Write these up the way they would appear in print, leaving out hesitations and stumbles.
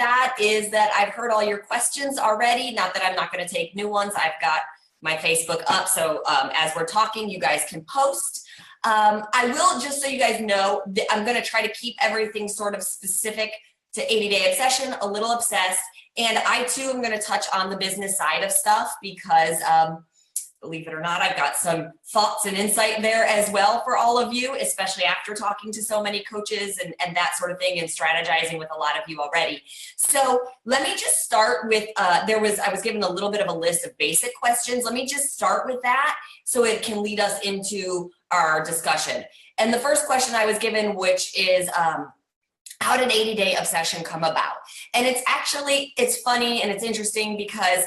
that is that I've heard all your questions already. Not that I'm not going to take new ones. I've got my Facebook up, so as we're talking, you guys can post. I will, just so you guys know, I'm going to try to keep everything sort of specific to 80-day obsession, a little obsessed. And I too am going to touch on the business side of stuff because believe it or not, I've got some thoughts and insight there as well for all of you, especially after talking to so many coaches and that sort of thing and strategizing with a lot of you already. So let me just start with, I was given a little bit of a list of basic questions. Let me just start with that so it can lead us into our discussion. And the first question I was given, which is, how did 80-day obsession come about? And it's funny and it's interesting because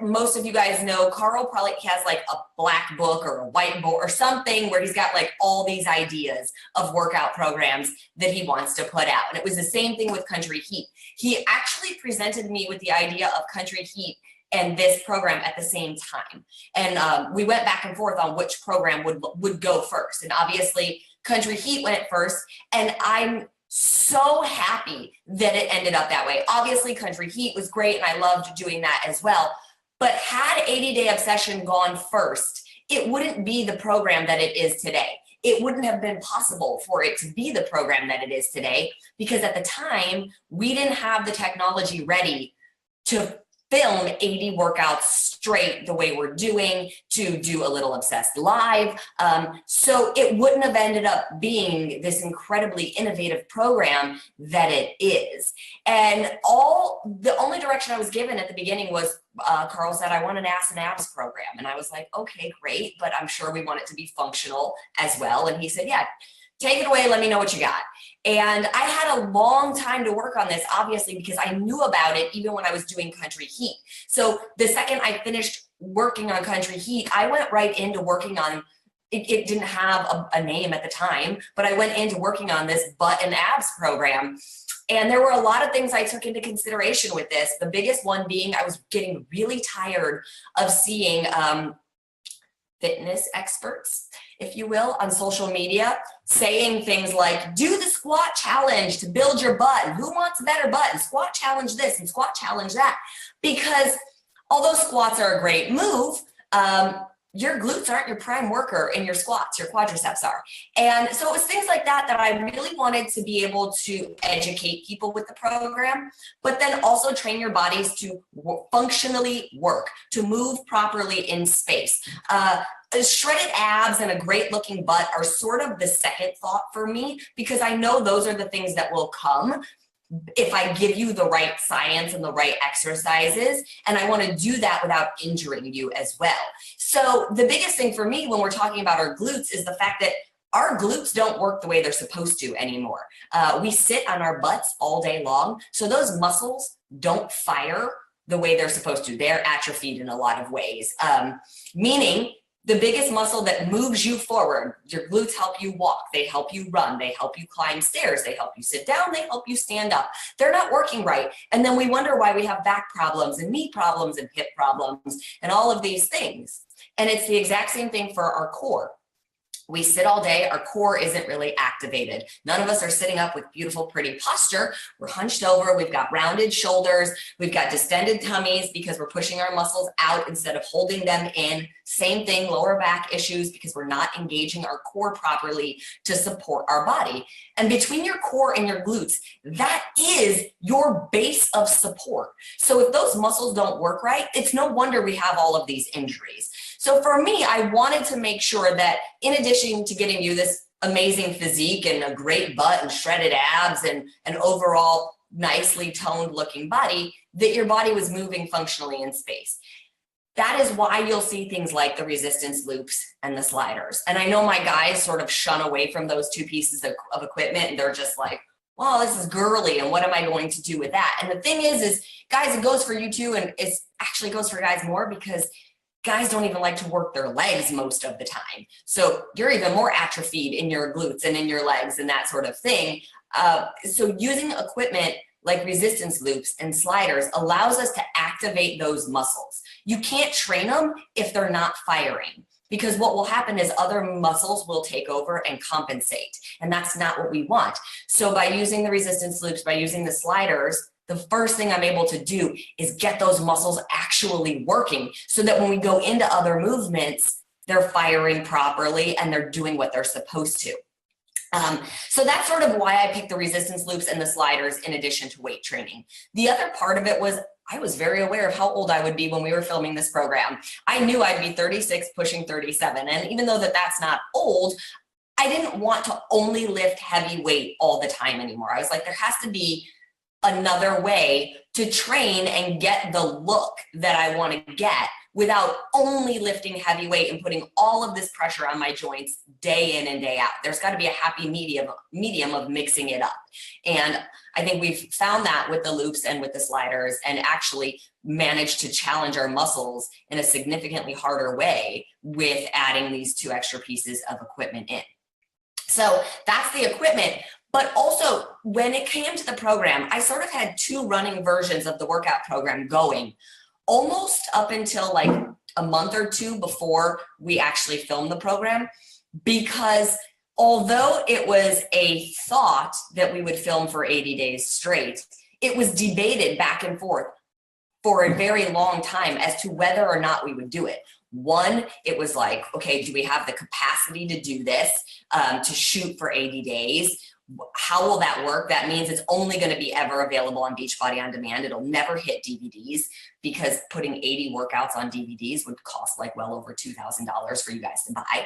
most of you guys know Carl probably has like a black book or a whiteboard or something where he's got like all these ideas of workout programs that he wants to put out. And it was the same thing with Country Heat. He actually presented me with the idea of Country Heat and this program at the same time. And we went back and forth on which program would go first. And obviously Country Heat went first, and I'm so happy that it ended up that way. Obviously Country Heat was great and I loved doing that as well. But had 80-Day Obsession gone first, it wouldn't be the program that it is today. It wouldn't have been possible for it to be the program that it is today because at the time, we didn't have the technology ready to film 80 workouts straight the way we're doing, to do a little Obsessed live. So it wouldn't have ended up being this incredibly innovative program that it is. And the only direction I was given at the beginning was, Carl said, I want an ass and abs program. And I was like, okay, great, but I'm sure we want it to be functional as well. And he said, yeah, take it away, let me know what you got. And I had a long time to work on this, obviously, because I knew about it even when I was doing Country Heat. So the second I finished working on Country Heat, I went right into working on, it didn't have a name at the time, but I went into working on this butt and abs program. And there were a lot of things I took into consideration with this. The biggest one being I was getting really tired of seeing fitness experts, if you will, on social media saying things like, do the squat challenge to build your butt. Who wants a better butt? And squat challenge this and squat challenge that. Because although squats are a great move, your glutes aren't your prime worker in your squats, your quadriceps are. And so it was things like that that I really wanted to be able to educate people with the program, but then also train your bodies to functionally work, to move properly in space. Shredded abs and a great looking butt are sort of the second thought for me, because I know those are the things that will come if I give you the right science and the right exercises, and I want to do that without injuring you as well. So the biggest thing for me when we're talking about our glutes is the fact that our glutes don't work the way they're supposed to anymore. We sit on our butts all day long, so those muscles don't fire the way they're supposed to. They're atrophied in a lot of ways, meaning the biggest muscle that moves you forward, your glutes help you walk, they help you run, they help you climb stairs, they help you sit down, they help you stand up. They're not working right. And then we wonder why we have back problems and knee problems and hip problems and all of these things. And it's the exact same thing for our core. We sit all day, our core isn't really activated. None of us are sitting up with beautiful, pretty posture. We're hunched over, we've got rounded shoulders, we've got distended tummies because we're pushing our muscles out instead of holding them in. Same thing, lower back issues because we're not engaging our core properly to support our body. And between your core and your glutes, that is your base of support. So if those muscles don't work right, it's no wonder we have all of these injuries. So for me, I wanted to make sure that in addition to getting you this amazing physique and a great butt and shredded abs and an overall nicely toned looking body, that your body was moving functionally in space. That is why you'll see things like the resistance loops and the sliders. And I know my guys sort of shun away from those two pieces of equipment, and they're just like, well, this is girly, and what am I going to do with that? And the thing is guys, it goes for you too, and it actually goes for guys more because guys don't even like to work their legs most of the time. So you're even more atrophied in your glutes and in your legs and that sort of thing. So using equipment like resistance loops and sliders allows us to activate those muscles. You can't train them if they're not firing, because what will happen is other muscles will take over and compensate, and that's not what we want. So by using the resistance loops, by using the sliders, the first thing I'm able to do is get those muscles actually working so that when we go into other movements, they're firing properly and they're doing what they're supposed to. So that's sort of why I picked the resistance loops and the sliders in addition to weight training. The other part of it was I was very aware of how old I would be when we were filming this program. I knew I'd be 36, pushing 37. And even though that's not old, I didn't want to only lift heavy weight all the time anymore. I was like, there has to be another way to train and get the look that I want to get without only lifting heavy weight and putting all of this pressure on my joints day in and day out. There's got to be a happy medium of mixing it up. And I think we've found that with the loops and with the sliders, and actually managed to challenge our muscles in a significantly harder way with adding these 2 extra pieces of equipment in. So that's the equipment. But also, when it came to the program, I sort of had 2 running versions of the workout program going almost up until like a month or 2 before we actually filmed the program, because although it was a thought that we would film for 80 days straight, it was debated back and forth for a very long time as to whether or not we would do it. One, it was like, okay, do we have the capacity to do this, to shoot for 80 days? How will that work? That means it's only going to be ever available on Beachbody On Demand. It'll never hit DVDs, because putting 80 workouts on DVDs would cost like well over $2,000 for you guys to buy.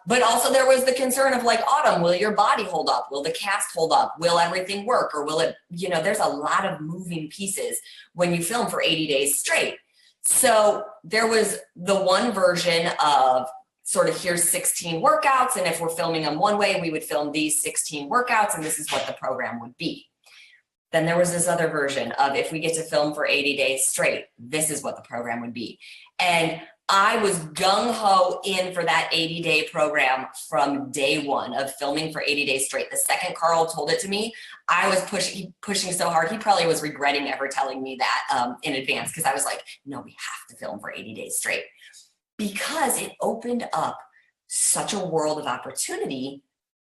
But also there was the concern of like, Autumn, will your body hold up? Will the cast hold up? Will everything work? Or will it, there's a lot of moving pieces when you film for 80 days straight. So there was the one version of sort of, here's 16 workouts, and if we're filming them one way, we would film these 16 workouts, and this is what the program would be. Then there was this other version of, if we get to film for 80 days straight, this is what the program would be. And I was gung-ho in for that 80-day program from day one of filming for 80 days straight. The second Carl told it to me, I was pushing so hard. He probably was regretting ever telling me that in advance, because I was like, no, we have to film for 80 days straight. Because it opened up such a world of opportunity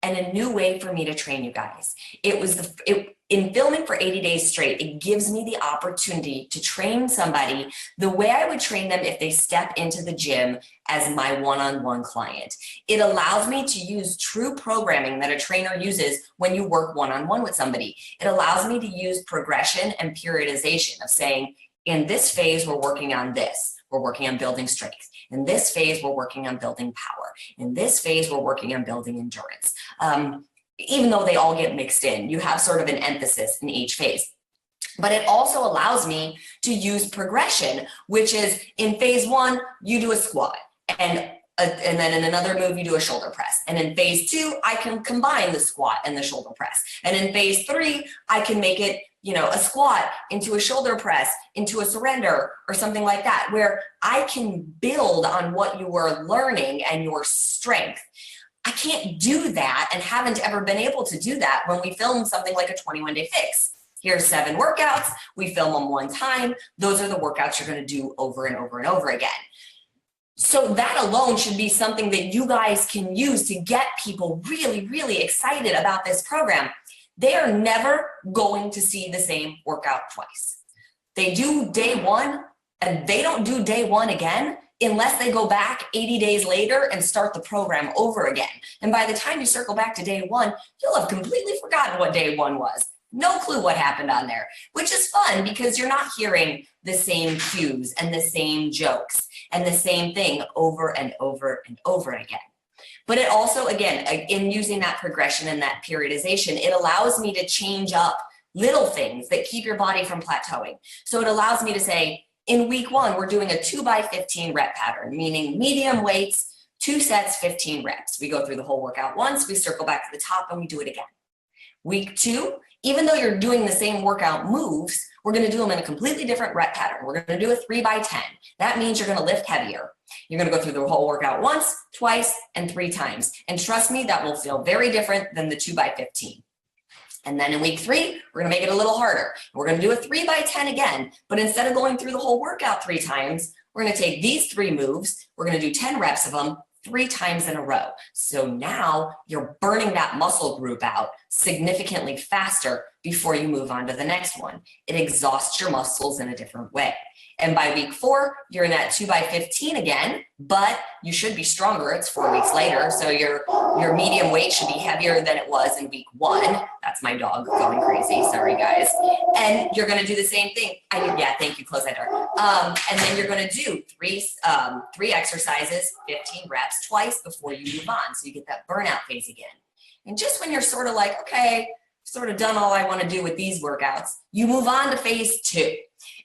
and a new way for me to train you guys. In filming for 80 days straight, it gives me the opportunity to train somebody the way I would train them if they step into the gym as my one-on-one client. It allows me to use true programming that a trainer uses when you work one-on-one with somebody. It allows me to use progression and periodization of saying, in this phase, we're working on this. We're working on building strength. In this phase, we're working on building power. In this phase, we're working on building endurance. Even though they all get mixed in, you have sort of an emphasis in each phase. But it also allows me to use progression, which is in phase 1, you do a squat, and then in another move, you do a shoulder press. And in phase 2, I can combine the squat and the shoulder press. And in phase 3, I can make it, a squat into a shoulder press, into a surrender, or something like that, where I can build on what you are learning and your strength. I can't do that, and haven't ever been able to do that when we film something like a 21-day fix. Here's 7 workouts. We film them one time. Those are the workouts you're going to do over and over and over again. So that alone should be something that you guys can use to get people really, really excited about this program. They are never going to see the same workout twice. They do day 1, and they don't do day 1 again unless they go back 80 days later and start the program over again. And by the time you circle back to day 1, you'll have completely forgotten what day 1 was. No clue what happened on there, which is fun because you're not hearing the same cues and the same jokes and the same thing over and over and over again. But it also, again, in using that progression and that periodization, it allows me to change up little things that keep your body from plateauing. So it allows me to say, in week 1, we're doing a 2x15 rep pattern, meaning medium weights, 2 sets, 15 reps. We go through the whole workout once, we circle back to the top, and we do it again. Week 2, even though you're doing the same workout moves, we're going to do them in a completely different rep pattern. We're going to do a 3x10. That means you're going to lift heavier. You're going to go through the whole workout once, twice, and 3 times. And trust me, that will feel very different than the 2x15. And then in week 3, we're going to make it a little harder. We're going to do a 3x10 again, but instead of going through the whole workout 3 times, we're going to take these 3 moves. We're going to do 10 reps of them, 3 times in a row. So now you're burning that muscle group out significantly faster before you move on to the next one. It exhausts your muscles in a different way. And by week 4, you're in that 2x15 again, but you should be stronger. It's 4 weeks later. So your medium weight should be heavier than it was in week 1. That's my dog going crazy. Sorry, guys. And you're going to do the same thing. Yeah, thank you. Close that door. And then you're going to do three exercises, 15 reps twice before you move on. So you get that burnout phase again. And just when you're sort of like, okay, sort of done all I want to do with these workouts, you move on to phase 2.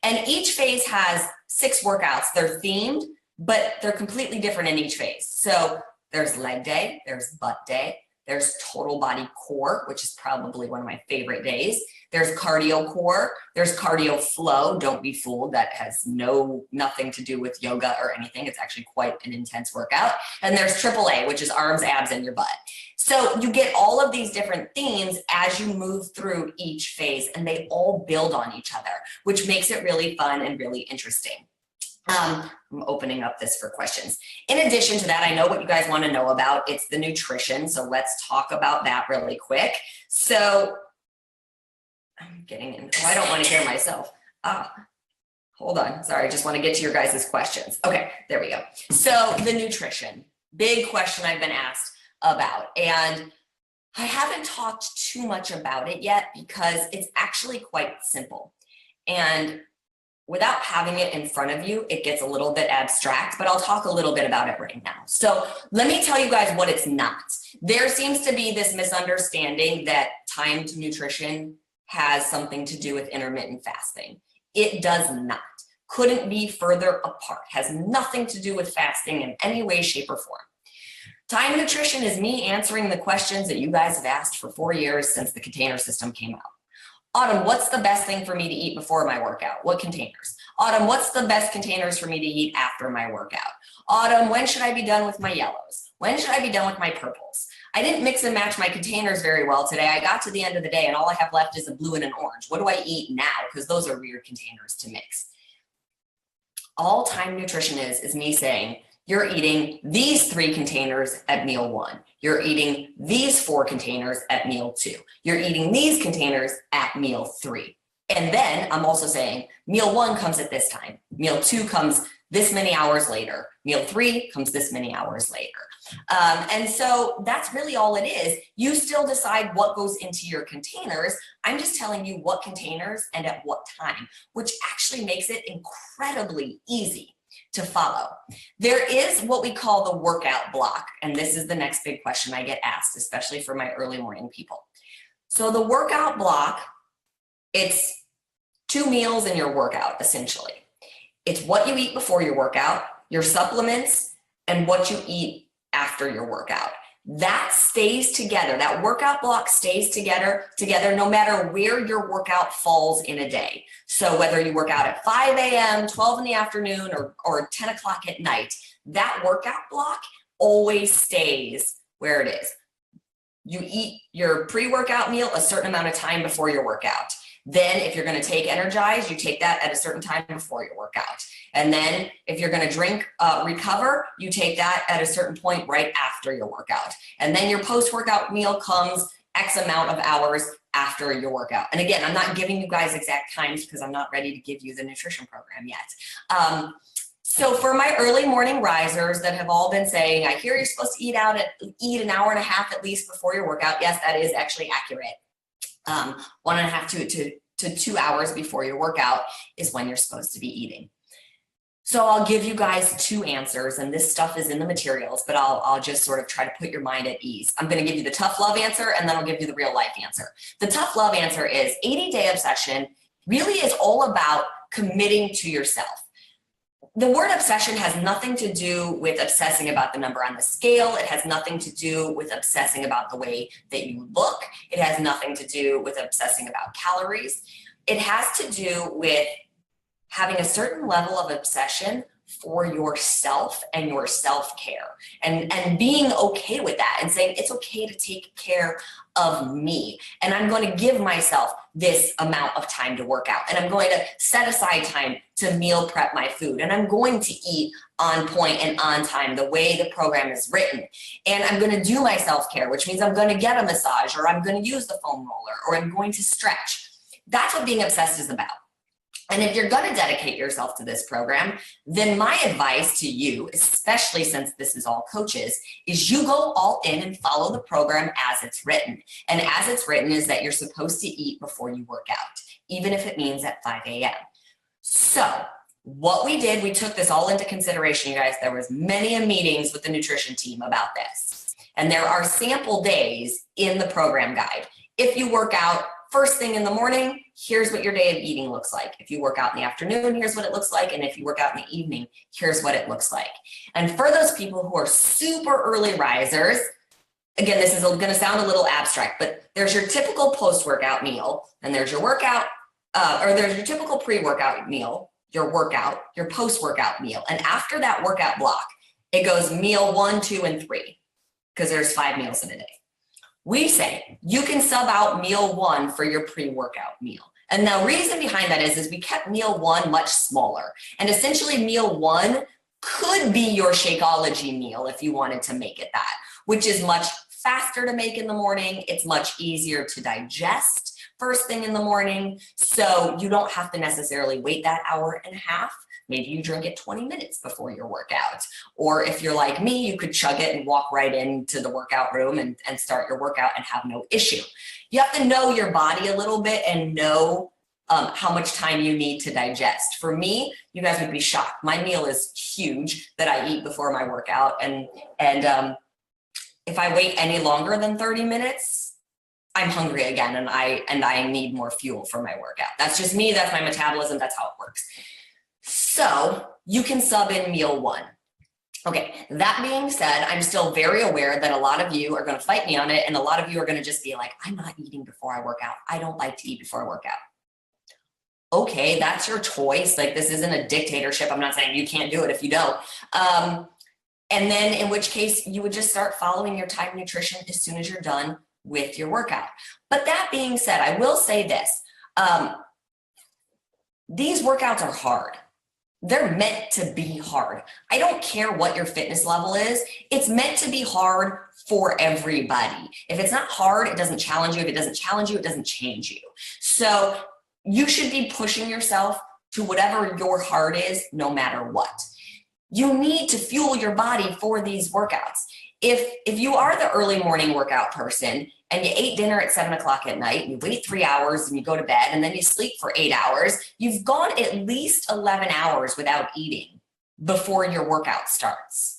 And each phase has 6 workouts. They're themed, but they're completely different in each phase. So there's leg day, there's butt day, there's total body core, which is probably one of my favorite days. There's cardio core, there's cardio flow. Don't be fooled, that has nothing to do with yoga or anything. It's actually quite an intense workout. And there's AAA, which is arms, abs, and your butt. So you get all of these different themes as you move through each phase, and they all build on each other, which makes it really fun and really interesting. I'm opening up this for questions. In addition to that, I know what you guys want to know about. It's the nutrition. So let's talk about that really quick. So I'm getting in. Oh, I don't want to hear myself. Hold on. Sorry. I just want to get to your guys' questions. Okay, there we go. So the nutrition, big question I've been asked about. And I haven't talked too much about it yet because it's actually quite simple. And without having it in front of you, it gets a little bit abstract, but I'll talk a little bit about it right now. So let me tell you guys what it's not. There seems to be this misunderstanding that timed nutrition has something to do with intermittent fasting. It does not. Couldn't be further apart. Has nothing to do with fasting in any way, shape, or form. Timed nutrition is me answering the questions that you guys have asked for 4 years since the container system came out. Autumn, what's the best thing for me to eat before my workout? What containers? Autumn, what's the best containers for me to eat after my workout? Autumn, when should I be done with my yellows? When should I be done with my purples? I didn't mix and match my containers very well today. I got to the end of the day and all I have left is a blue and an orange. What do I eat now? Because those are weird containers to mix. All timed nutrition is me saying, you're eating these 3 containers at meal 1. You're eating these 4 containers at meal 2. You're eating these containers at meal 3. And then I'm also saying meal 1 comes at this time. Meal 2 comes this many hours later. Meal 3 comes this many hours later. And so that's really all it is. You still decide what goes into your containers. I'm just telling you what containers and at what time, which actually makes it incredibly easy to follow. There is what we call the workout block, and this is the next big question I get asked, especially for my early morning people. So the workout block, it's 2 meals in your workout, essentially. It's what you eat before your workout, your supplements, and what you eat after your workout. That stays together. That workout block stays together no matter where your workout falls in a day. So whether you work out at 5 a.m., 12 in the afternoon, or 10 o'clock at night, that workout block always stays where it is. You eat your pre-workout meal a certain amount of time before your workout. Then if you're going to take Energize, you take that at a certain time before your workout. And then if you're going to drink Recover, you take that at a certain point right after your workout. And then your post-workout meal comes X amount of hours after your workout. And again, I'm not giving you guys exact times because I'm not ready to give you the nutrition program yet. So for my early morning risers that have all been saying, I hear you're supposed to eat an hour and a half at least before your workout. Yes, that is actually accurate. 1.5 to 2 hours before your workout is when you're supposed to be eating. So I'll give you guys 2 answers, and this stuff is in the materials, but I'll just sort of try to put your mind at ease. I'm going to give you the tough love answer, and then I'll give you the real life answer. The tough love answer is 80-day obsession really is all about committing to yourself. The word obsession has nothing to do with obsessing about the number on the scale. It has nothing to do with obsessing about the way that you look. It has nothing to do with obsessing about calories. It has to do with having a certain level of obsession for yourself and your self-care, and being okay with that and saying it's okay to take care of me, and I'm going to give myself this amount of time to work out, and I'm going to set aside time to meal prep my food, and I'm going to eat on point and on time the way the program is written, and I'm going to do my self-care, which means I'm going to get a massage, or I'm going to use the foam roller, or I'm going to stretch. That's what being obsessed is about. And if you're going to dedicate yourself to this program, then my advice to you, especially since this is all coaches, is you go all in and follow the program as it's written. And as it's written is that you're supposed to eat before you work out, even if it means at 5 a.m. So what we did, we took this all into consideration, you guys. There was many meetings with the nutrition team about this. And there are sample days in the program guide. If you work out first thing in the morning, here's what your day of eating looks like. If you work out in the afternoon, here's what it looks like. And if you work out in the evening, here's what it looks like. And for those people who are super early risers, again, this is going to sound a little abstract, but there's your typical post-workout meal, and there's your workout, or there's your typical pre-workout meal, your workout, your post-workout meal. And after that workout block, it goes meal 1, 2, and 3, because there's 5 meals in a day. We say you can sub out meal 1 for your pre-workout meal. And the reason behind that is we kept meal 1 much smaller. And essentially meal 1 could be your Shakeology meal if you wanted to make it that, which is much faster to make in the morning. It's much easier to digest first thing in the morning. So you don't have to necessarily wait that hour and a half. Maybe you drink it 20 minutes before your workout. Or if you're like me, you could chug it and walk right into the workout room and start your workout and have no issue. You have to know your body a little bit and know how much time you need to digest. For me, you guys would be shocked. My meal is huge that I eat before my workout. And if I wait any longer than 30 minutes, I'm hungry again and I need more fuel for my workout. That's just me, that's my metabolism, that's how it works. So you can sub in meal 1. Okay, that being said, I'm still very aware that a lot of you are going to fight me on it, and a lot of you are going to just be like, I'm not eating before I work out. I don't like to eat before I work out. Okay, that's your choice. Like, this isn't a dictatorship. I'm not saying you can't do it if you don't. And then in which case you would just start following your time nutrition as soon as you're done with your workout. But that being said, I will say this. These workouts are hard. They're meant to be hard. I don't care what your fitness level is. It's meant to be hard for everybody. If it's not hard, it doesn't challenge you. If it doesn't challenge you, it doesn't change you. So you should be pushing yourself to whatever your heart is, no matter what. You need to fuel your body for these workouts. If you are the early morning workout person and you ate dinner at 7 o'clock at night, you wait 3 hours and you go to bed and then you sleep for 8 hours, you've gone at least 11 hours without eating before your workout starts.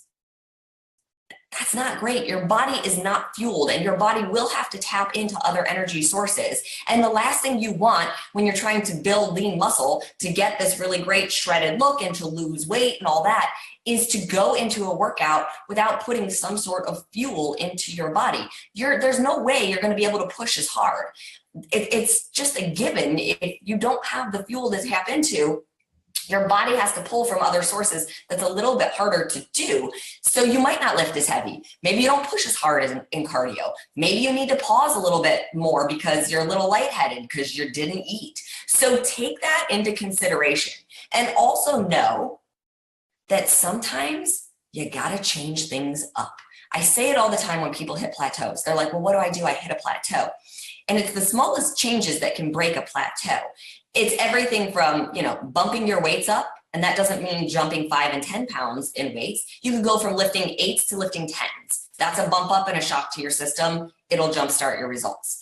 That's not great. Your body is not fueled and your body will have to tap into other energy sources. And the last thing you want when you're trying to build lean muscle to get this really great shredded look and to lose weight and all that is to go into a workout without putting some sort of fuel into your body. There's no way you're going to be able to push as hard. It's just a given. If you don't have the fuel to tap into, your body has to pull from other sources. That's a little bit harder to do. So you might not lift as heavy. Maybe you don't push as hard as in cardio. Maybe you need to pause a little bit more because you're a little lightheaded because you didn't eat. So take that into consideration. And also know that sometimes you got to change things up. I say it all the time when people hit plateaus. They're like, well, what do? I hit a plateau. And it's the smallest changes that can break a plateau. It's everything from, bumping your weights up, and that doesn't mean jumping 5 and 10 pounds in weights. You can go from lifting 8s to lifting 10s. That's a bump up and a shock to your system. It'll jumpstart your results.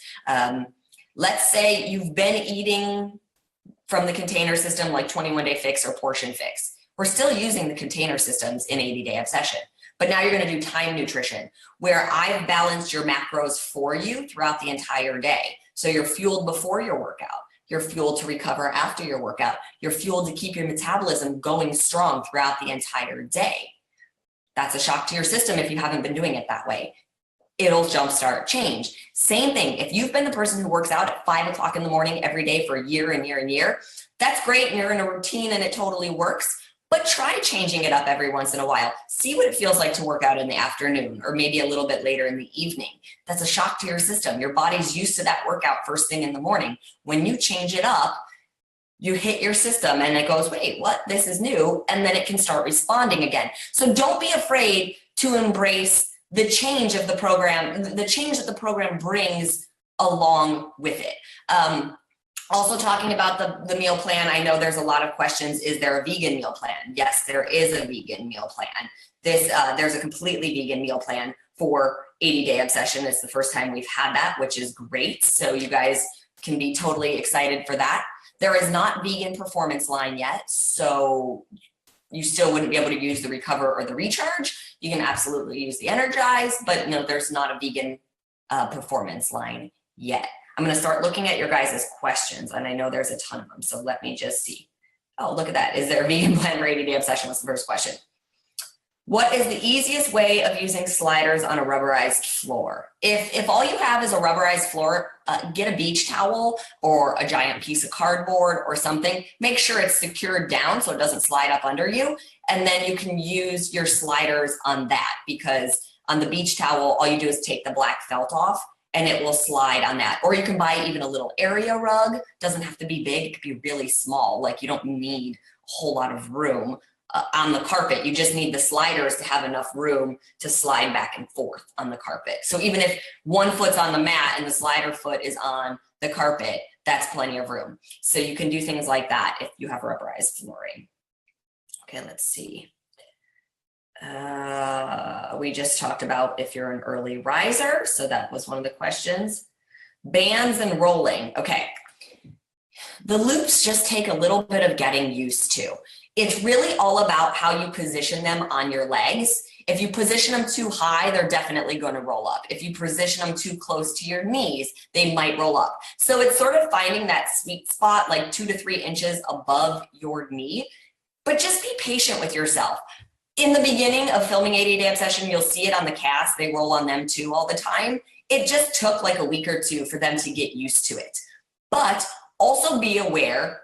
Let's say you've been eating from the container system like 21-day fix or portion fix. We're still using the container systems in 80-day obsession. But now you're going to do time nutrition, where I've balanced your macros for you throughout the entire day. So you're fueled before your workout. You're fueled to recover after your workout. You're fueled to keep your metabolism going strong throughout the entire day. That's a shock to your system if you haven't been doing it that way. It'll jumpstart change. Same thing. If you've been the person who works out at 5 o'clock in the morning every day for a year and year and year, that's great and you're in a routine and it totally works. but try changing it up every once in a while. See what it feels like to work out in the afternoon or maybe a little bit later in the evening. That's a shock to your system. Your body's used to that workout first thing in the morning. When you change it up, you hit your system and it goes, wait, what? This is new. And then it can start responding again. So don't be afraid to embrace the change of the program, the change that the program brings along with it. Also talking about the meal plan, I know there's a lot of questions. Is there a vegan meal plan? Yes, there is a vegan meal plan. There's a completely vegan meal plan for 80-Day Obsession. It's the first time we've had that, which is great. So you guys can be totally excited for that. There is not vegan performance line yet, so you still wouldn't be able to use the Recover or the Recharge. You can absolutely use the Energize, but no, there's not a vegan performance line yet. I'm going to start looking at your guys' questions, and I know there's a ton of them, so let me just see. Oh, look at that. Is there a vegan plan for 80-Day Obsession? Was the first question. What is the easiest way of using sliders on a rubberized floor? If all you have is a rubberized floor, get a beach towel or a giant piece of cardboard or something. Make sure it's secured down so it doesn't slide up under you, and then you can use your sliders on that, because on the beach towel, all you do is take the black felt off and it will slide on that. Or you can buy even a little area rug. Doesn't have to be big, it could be really small. Like, you don't need a whole lot of room on the carpet. You just need the sliders to have enough room to slide back and forth on the carpet. So even if one foot's on the mat and the slider foot is on the carpet, that's plenty of room. So you can do things like that if you have rubberized flooring. Okay, let's see. We just talked about if you're an early riser, so that was one of the questions. Bands and rolling. Okay, the loops just take a little bit of getting used to. It's really all about how you position them on your legs. If you position them too high, they're definitely going to roll up. If you position them too close to your knees, they might roll up. So it's sort of finding that sweet spot, like 2 to 3 inches above your knee, but just be patient with yourself. In the beginning of filming 80-Day Obsession, you'll see it on the cast. They roll on them too all the time. It just took like a week or two for them to get used to it. But also be aware,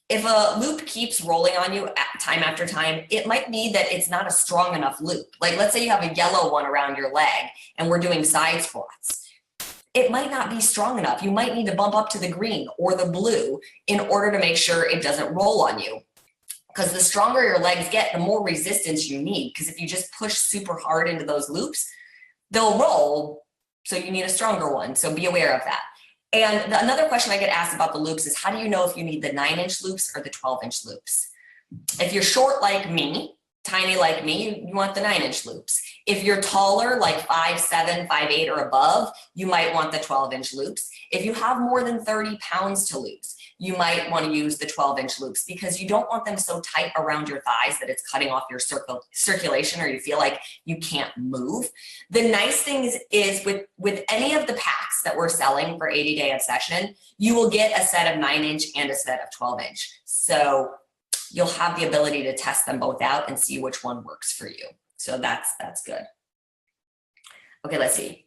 if a loop keeps rolling on you time after time, it might be that it's not a strong enough loop. Like, let's say you have a yellow one around your leg and we're doing side squats. It might not be strong enough. You might need to bump up to the green or the blue in order to make sure it doesn't roll on you. Because the stronger your legs get, the more resistance you need. Because if you just push super hard into those loops, they'll roll. So you need a stronger one. So be aware of that. And another question I get asked about the loops is, how do you know if you need the 9-inch loops or the 12-inch loops? If you're short like me, tiny like me, you want the 9-inch loops. If you're taller, like 5'7", 5'8", or above, you might want the 12-inch loops. If you have more than 30 pounds to lose, you might want to use the 12-inch loops, because you don't want them so tight around your thighs that it's cutting off your circulation or you feel like you can't move. The nice thing is with any of the packs that we're selling for 80-Day Obsession, you will get a set of 9-inch and a set of 12-inch. So you'll have the ability to test them both out and see which one works for you. So that's good. Okay, let's see.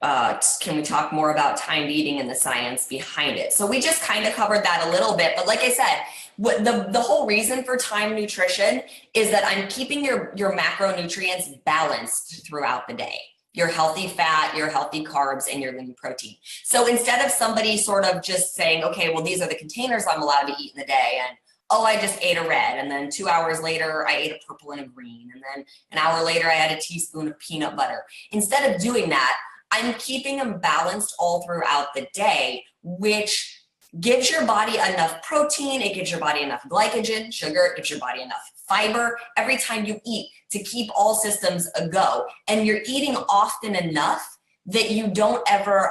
Can we talk more about timed eating and the science behind it? So we just kind of covered that a little bit, but like I said, the whole reason for timed nutrition is that I'm keeping your macronutrients balanced throughout the day. Your healthy fat, your healthy carbs, and your lean protein. So instead of somebody sort of just saying, okay, well, these are the containers I'm allowed to eat in the day, and oh, I just ate a red, and then 2 hours later, I ate a purple and a green, and then an hour later, I had a teaspoon of peanut butter. Instead of doing that, I'm keeping them balanced all throughout the day, which gives your body enough protein, it gives your body enough glycogen, sugar, it gives your body enough fiber every time you eat to keep all systems a go. And you're eating often enough that you don't ever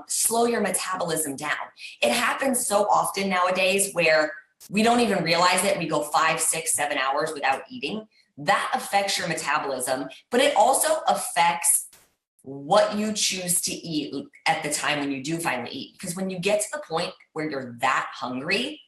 slow your metabolism down. It happens so often nowadays where we don't even realize it. We go 5, 6, 7 hours without eating. That affects your metabolism, but it also affects what you choose to eat at the time when you do finally eat. Because when you get to the point where you're that hungry,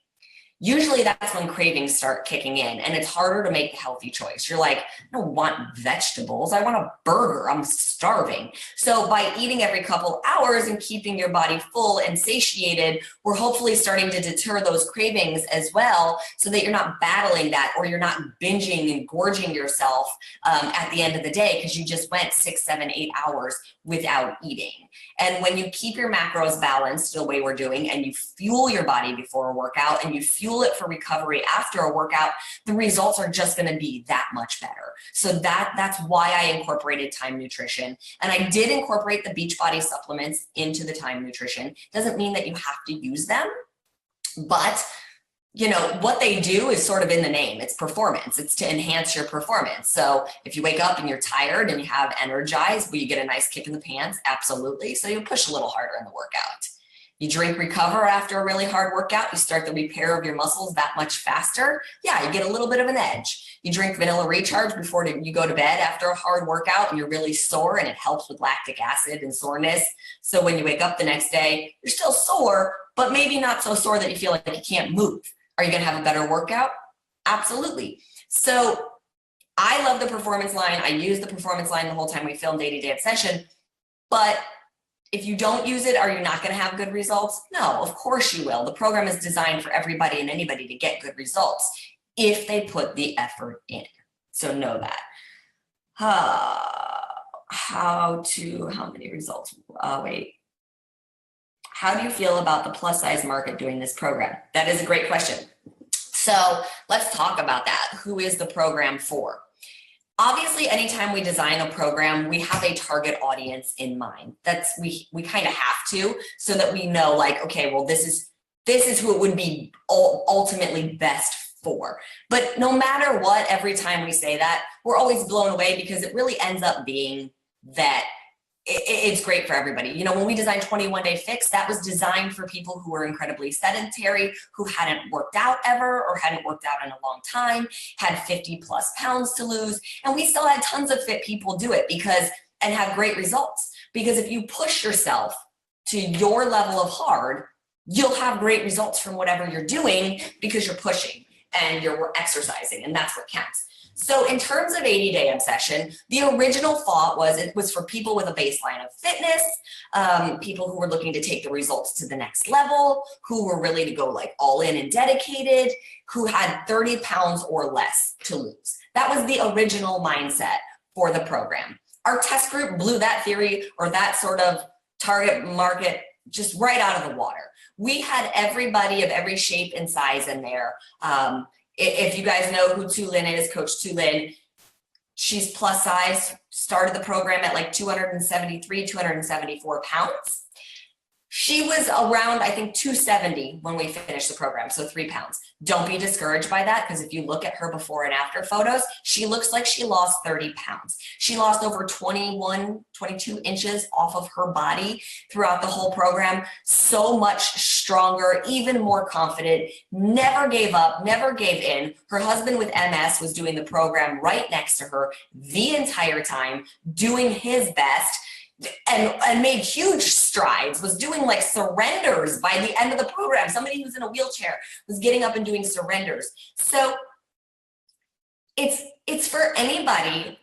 usually that's when cravings start kicking in and it's harder to make the healthy choice. You're like, I don't want vegetables. I want a burger. I'm starving. So by eating every couple hours and keeping your body full and satiated, we're hopefully starting to deter those cravings as well, so that you're not battling that, or you're not binging and gorging yourself at the end of the day because you just went 6, 7, 8 hours without eating. And when you keep your macros balanced the way we're doing, and you fuel your body before a workout and you fuel it for recovery after a workout, the results are just going to be that much better. So that's why I incorporated Time Nutrition. And I did incorporate the Beachbody supplements into the Time Nutrition. Doesn't mean that you have to use them, but you know, what they do is sort of in the name. It's performance. It's to enhance your performance. So if you wake up and you're tired and you have energized, will you get a nice kick in the pants? Absolutely. So you push a little harder in the workout. You drink Recover after a really hard workout. You start the repair of your muscles that much faster. Yeah, you get a little bit of an edge. You drink Vanilla Recharge before you go to bed after a hard workout and you're really sore, and it helps with lactic acid and soreness. So when you wake up the next day, you're still sore, but maybe not so sore that you feel like you can't move. Are you going to have a better workout? Absolutely. So I love the performance line. I use the performance line the whole time we filmed 80 Day Obsession. But if you don't use it, are you not going to have good results? No, of course you will. The program is designed for everybody and anybody to get good results if they put the effort in. So know that. How many results? Wait. How do you feel about the plus size market doing this program? That is a great question. So let's talk about that. Who is the program for? Obviously, anytime we design a program, we have a target audience in mind. We kind of have to, so that we know, like, okay, well, this is who it would be ultimately best for. But no matter what, every time we say that, we're always blown away, because it really ends up being that it's great for everybody. You know, when we designed 21 Day Fix, that was designed for people who were incredibly sedentary, who hadn't worked out ever or hadn't worked out in a long time, had 50 plus pounds to lose. And we still had tons of fit people do it and have great results. Because if you push yourself to your level of hard, you'll have great results from whatever you're doing, because you're pushing and you're exercising, and that's what counts. So in terms of 80 Day Obsession, the original thought was it was for people with a baseline of fitness, people who were looking to take the results to the next level, who were really to go like all in and dedicated, who had 30 pounds or less to lose. That was the original mindset for the program. Our test group blew that theory, or that sort of target market, just right out of the water. We had everybody of every shape and size in there. If you guys know who Tulin is, Coach Tulin, she's plus size, started the program at like 273, 274 pounds. She was around, I think, 270 when we finished the program, so 3 pounds. Don't be discouraged by that, because if you look at her before and after photos, she looks like she lost 30 pounds. She lost over 21, 22 inches off of her body throughout the whole program. So much stronger, even more confident, never gave up, never gave in. Her husband with MS was doing the program right next to her the entire time, doing his best. And made huge strides, was doing like surrenders by the end of the program. Somebody who's in a wheelchair was getting up and doing surrenders. So it's for anybody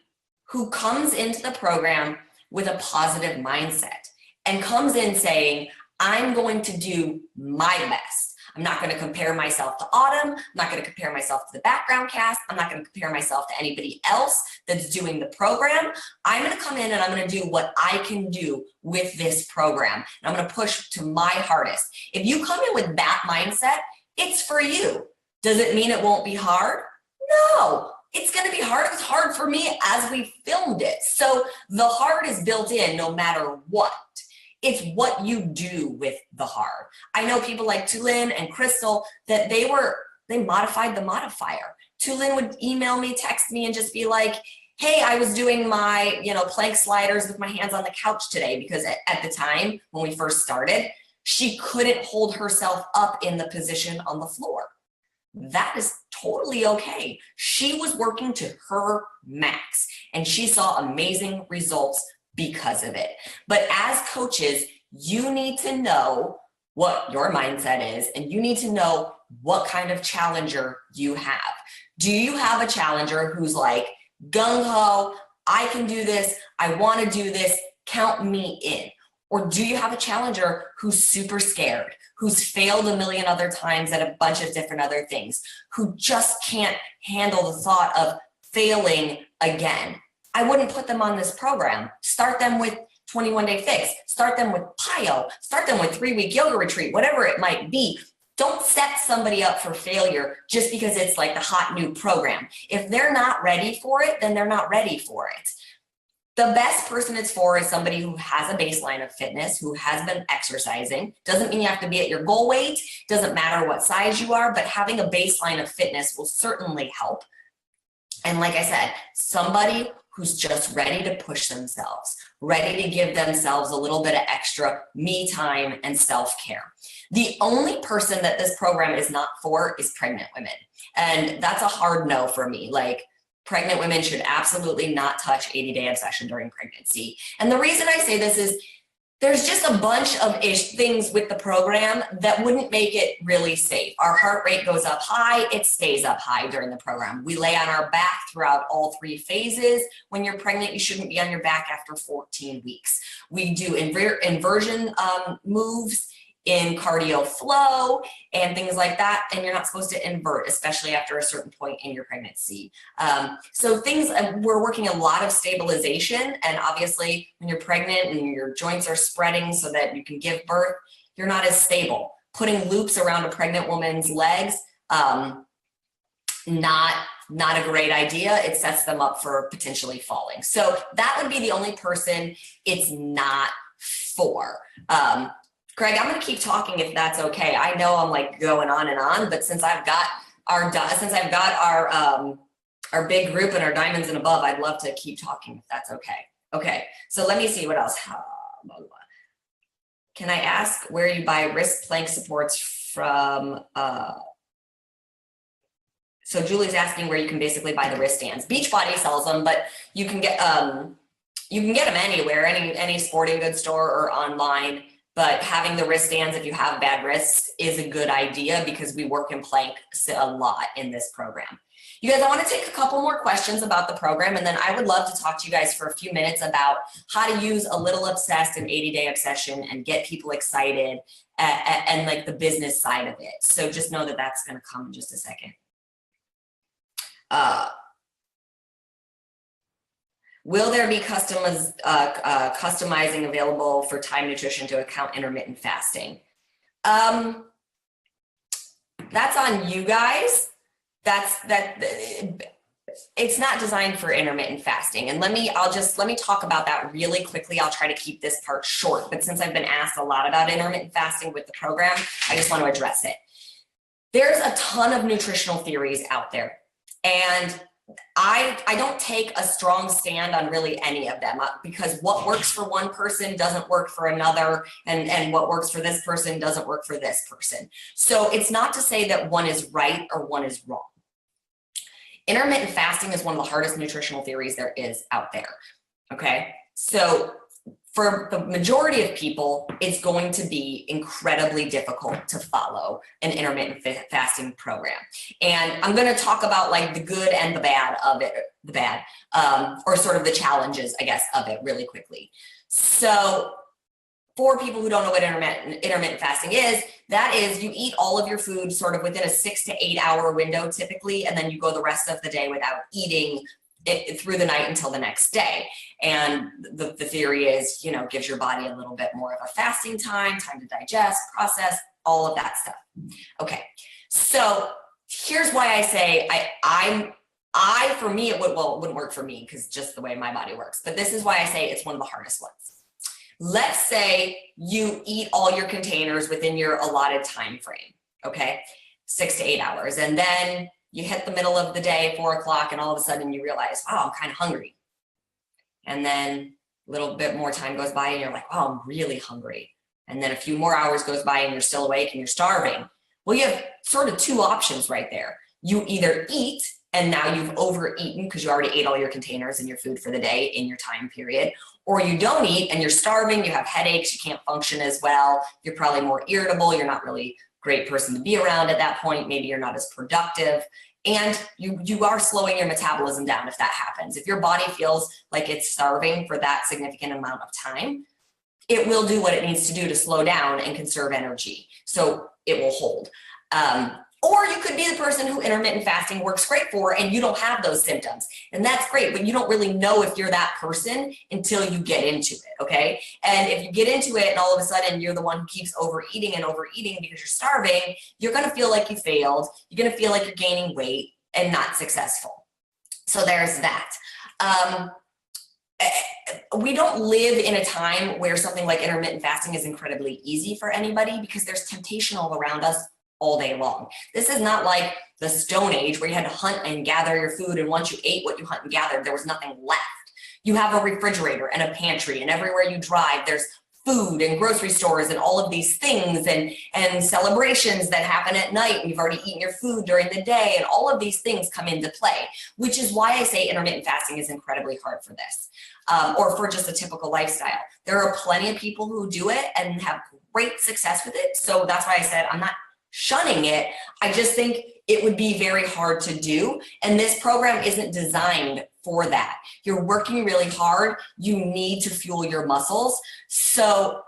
who comes into the program with a positive mindset and comes in saying, I'm going to do my best. I'm not going to compare myself to Autumn. I'm not going to compare myself to the background cast. I'm not going to compare myself to anybody else that's doing the program. I'm going to come in and I'm going to do what I can do with this program. And I'm going to push to my hardest. If you come in with that mindset, it's for you. Does it mean it won't be hard? No, it's going to be hard. It was hard for me as we filmed it. So the hard is built in no matter what. It's what you do with the hard. I know people like Tulin and Crystal that they modified the modifier. Tulin would email me, text me, and just be like, hey, I was doing my, plank sliders with my hands on the couch today, because at the time when we first started, she couldn't hold herself up in the position on the floor. That is totally okay. She was working to her max, and she saw amazing results because of it. But as coaches, you need to know what your mindset is, and you need to know what kind of challenger you have. Do you have a challenger who's like, gung-ho, I can do this, I want to do this, count me in? Or do you have a challenger who's super scared, who's failed a million other times at a bunch of different other things, who just can't handle the thought of failing again? I wouldn't put them on this program. Start them with 21-day fix, start them with PIO, start them with 3-week yoga retreat, whatever it might be. Don't set somebody up for failure just because it's like the hot new program. If they're not ready for it, then they're not ready for it. The best person it's for is somebody who has a baseline of fitness, who has been exercising. Doesn't mean you have to be at your goal weight, doesn't matter what size you are, but having a baseline of fitness will certainly help. And like I said, somebody who's just ready to push themselves, ready to give themselves a little bit of extra me time and self-care. The only person that this program is not for is pregnant women. And that's a hard no for me. Like, pregnant women should absolutely not touch 80-day obsession during pregnancy. And the reason I say this is there's just a bunch of things with the program that wouldn't make it really safe. Our heart rate goes up high, it stays up high during the program. We lay on our back throughout all 3 phases. When you're pregnant, you shouldn't be on your back after 14 weeks. We do inversion moves in cardio flow and things like that, and you're not supposed to invert, especially after a certain point in your pregnancy. So things, we're working a lot of stabilization, and obviously when you're pregnant and your joints are spreading so that you can give birth, you're not as stable. Putting loops around a pregnant woman's legs, not a great idea. It sets them up for potentially falling. So that would be the only person it's not for. Greg, I'm going to keep talking if that's okay. I know I'm like going on and on, but since I've got our big group and our diamonds and above, I'd love to keep talking if that's okay. Okay, so let me see what else. Can I ask where you buy wrist plank supports from? So Julie's asking where you can basically buy the wristbands. Beachbody sells them, but you can get them anywhere, any sporting goods store or online. But having the wristbands, if you have bad wrists, is a good idea because we work in plank a lot in this program. You guys, I want to take a couple more questions about the program, and then I would love to talk to you guys for a few minutes about how to use a little obsessed and 80-day obsession and get people excited and like the business side of it. So just know that that's going to come in just a second. Will there be customizing available for time nutrition to account intermittent fasting? That's on you guys. It's not designed for intermittent fasting. And let me talk about that really quickly. I'll try to keep this part short, but since I've been asked a lot about intermittent fasting with the program, I just want to address it. There's a ton of nutritional theories out there, and I don't take a strong stand on really any of them because what works for one person doesn't work for another, and what works for this person doesn't work for this person. So it's not to say that one is right or one is wrong. Intermittent fasting is one of the hardest nutritional theories there is out there, okay? So for the majority of people, it's going to be incredibly difficult to follow an intermittent fasting program. And I'm going to talk about like the good and the bad of it, or sort of the challenges, I guess, of it really quickly. So for people who don't know what intermittent fasting is, that is you eat all of your food sort of within a 6 to 8 hour window typically, and then you go the rest of the day without eating it through the night until the next day. And the theory is, gives your body a little bit more of a fasting time to digest, process, all of that stuff. Okay, so here's why I say for me, it wouldn't work for me because just the way my body works. But this is why I say it's one of the hardest ones. Let's say you eat all your containers within your allotted time frame, okay? 6 to 8 hours. And then you hit the middle of the day, 4 o'clock, and all of a sudden you realize, wow, I'm kind of hungry. And then a little bit more time goes by and you're like, wow, I'm really hungry. And then a few more hours goes by and you're still awake and you're starving. Well, you have sort of two options right there. You either eat and now you've overeaten because you already ate all your containers and your food for the day in your time period, or you don't eat and you're starving, you have headaches, you can't function as well, you're probably more irritable, you're not really a great person to be around at that point, maybe you're not as productive, and you are slowing your metabolism down if that happens. If your body feels like it's starving for that significant amount of time, it will do what it needs to do to slow down and conserve energy. So it will hold. Or you could be the person who intermittent fasting works great for and you don't have those symptoms. And that's great, but you don't really know if you're that person until you get into it, okay? And if you get into it and all of a sudden you're the one who keeps overeating and overeating because you're starving, you're gonna feel like you failed, you're gonna feel like you're gaining weight and not successful. So there's that. We don't live in a time where something like intermittent fasting is incredibly easy for anybody because there's temptation all around us all day long. This is not like the Stone Age where you had to hunt and gather your food, and once you ate what you hunt and gathered, there was nothing left. You have a refrigerator and a pantry, and everywhere you drive, there's food and grocery stores and all of these things and celebrations that happen at night, and you've already eaten your food during the day, and all of these things come into play, which is why I say intermittent fasting is incredibly hard for this. Or for just a typical lifestyle. There are plenty of people who do it and have great success with it. So that's why I said I'm not shunning it. I just think it would be very hard to do. And this program isn't designed for that. You're working really hard. You need to fuel your muscles. So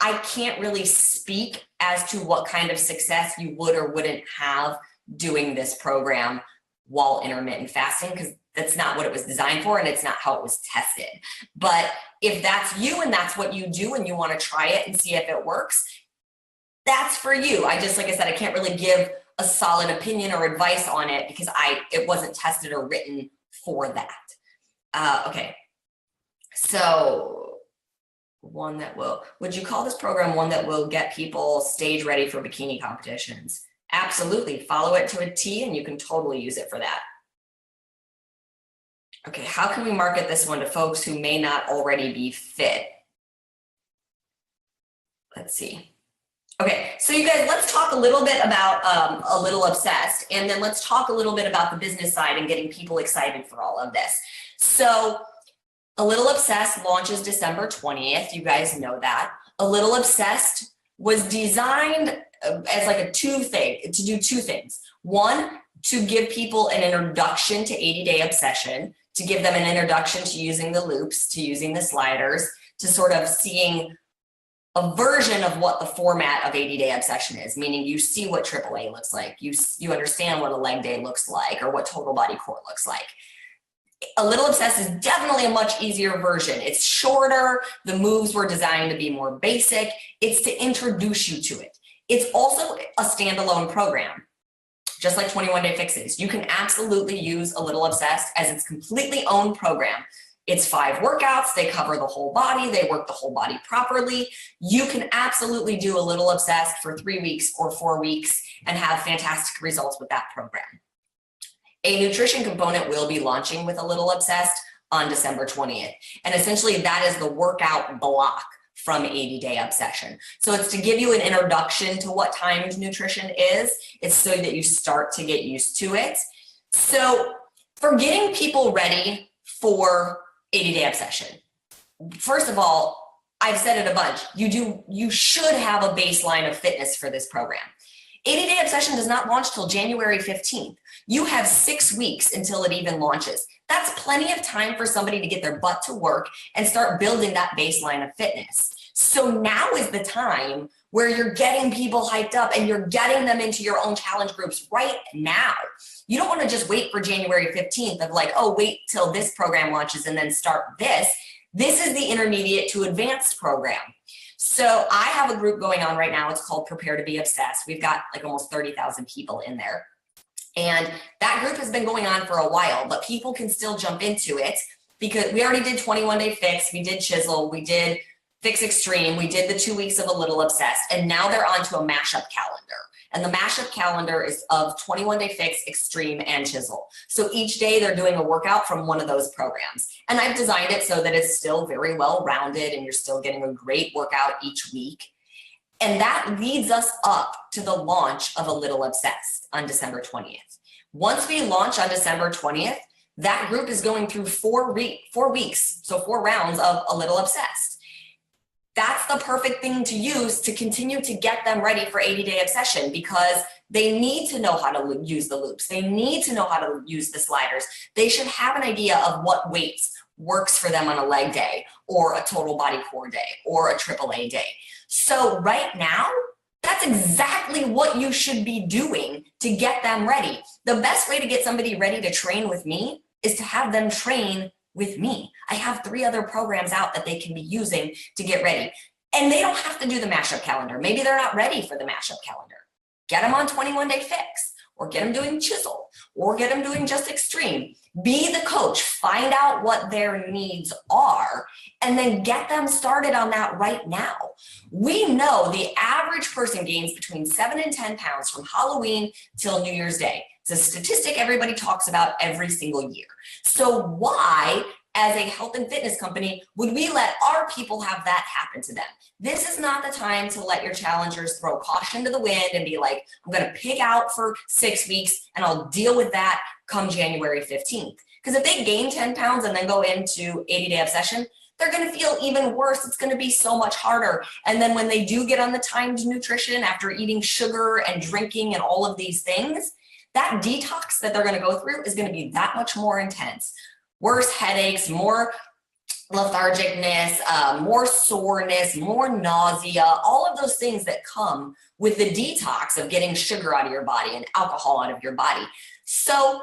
I can't really speak as to what kind of success you would or wouldn't have doing this program while intermittent fasting, because that's not what it was designed for and it's not how it was tested. But if that's you and that's what you do and you want to try it and see if it works, that's for you. Like I said, I can't really give a solid opinion or advice on it because it wasn't tested or written for that. Okay, so would you call this program one that will get people stage ready for bikini competitions? Absolutely, follow it to a T and you can totally use it for that. Okay, how can we market this one to folks who may not already be fit? Let's see. Okay, so you guys, let's talk a little bit about A Little Obsessed, and then let's talk a little bit about the business side and getting people excited for all of this. So A Little Obsessed launches December 20th. You guys know that. A Little Obsessed was designed as like to do two things. One, to give people an introduction to 80-day obsession, to give them an introduction to using the loops, to using the sliders, to sort of seeing a version of what the format of 80-day obsession is, meaning you see what AAA looks like, you understand what a leg day looks like or what total body core looks like. A Little Obsessed is definitely a much easier version. It's shorter, the moves were designed to be more basic, it's to introduce you to it. It's also a standalone program. Just like 21 Day Fixes, you can absolutely use A Little Obsessed as its completely own program. It's 5 workouts, they cover the whole body, they work the whole body properly. You can absolutely do A Little Obsessed for 3 weeks or 4 weeks and have fantastic results with that program. A nutrition component will be launching with A Little Obsessed on December 20th. And essentially that is the workout block from 80-day obsession. So it's to give you an introduction to what timed nutrition is. It's so that you start to get used to it. So for getting people ready for 80-day obsession, first of all, I've said it a bunch. You should have a baseline of fitness for this program. 80-day obsession does not launch till January 15th. You have 6 weeks until it even launches. That's plenty of time for somebody to get their butt to work and start building that baseline of fitness. So now is the time where you're getting people hyped up and you're getting them into your own challenge groups right now. You don't want to just wait for January 15th of like, oh, wait till this program launches and then start this. This is the intermediate to advanced program. So I have a group going on right now. It's called Prepare to Be Obsessed. We've got like almost 30,000 people in there. And that group has been going on for a while, but people can still jump into it because we already did 21 Day Fix, we did Chisel, we did Fix Extreme, we did the 2 weeks of A Little Obsessed, and now they're onto a mashup calendar. And the mashup calendar is of 21 Day Fix, Extreme, and Chisel. So each day they're doing a workout from one of those programs. And I've designed it so that it's still very well rounded and you're still getting a great workout each week. And that leads us up to the launch of A Little Obsessed on December 20th. Once we launch on December 20th, that group is going through 4 weeks, so 4 rounds of A Little Obsessed. That's the perfect thing to use to continue to get them ready for 80-day obsession, because they need to know how to use the loops. They need to know how to use the sliders. They should have an idea of what weights works for them on a leg day or a total body core day or a AAA day. So right now, that's exactly what you should be doing to get them ready. The best way to get somebody ready to train with me is to have them train with me. I have 3 other programs out that they can be using to get ready. And they don't have to do the mashup calendar. Maybe they're not ready for the mashup calendar. Get them on 21-day fix, or get them doing chisel, or get them doing just extreme. Be the coach, find out what their needs are, and then get them started on that right now. We know the average person gains between 7 and 10 pounds from Halloween till New Year's Day. It's a statistic everybody talks about every single year. So why, as a health and fitness company, would we let our people have that happen to them? This is not the time to let your challengers throw caution to the wind and be like, I'm going to pig out for 6 weeks and I'll deal with that come January 15th. Because if they gain 10 pounds and then go into 80-day obsession, they're going to feel even worse. It's going to be so much harder. And then when they do get on the timed nutrition after eating sugar and drinking and all of these things, that detox that they're going to go through is going to be that much more intense. Worse headaches, more lethargicness, more soreness, more nausea, all of those things that come with the detox of getting sugar out of your body and alcohol out of your body. So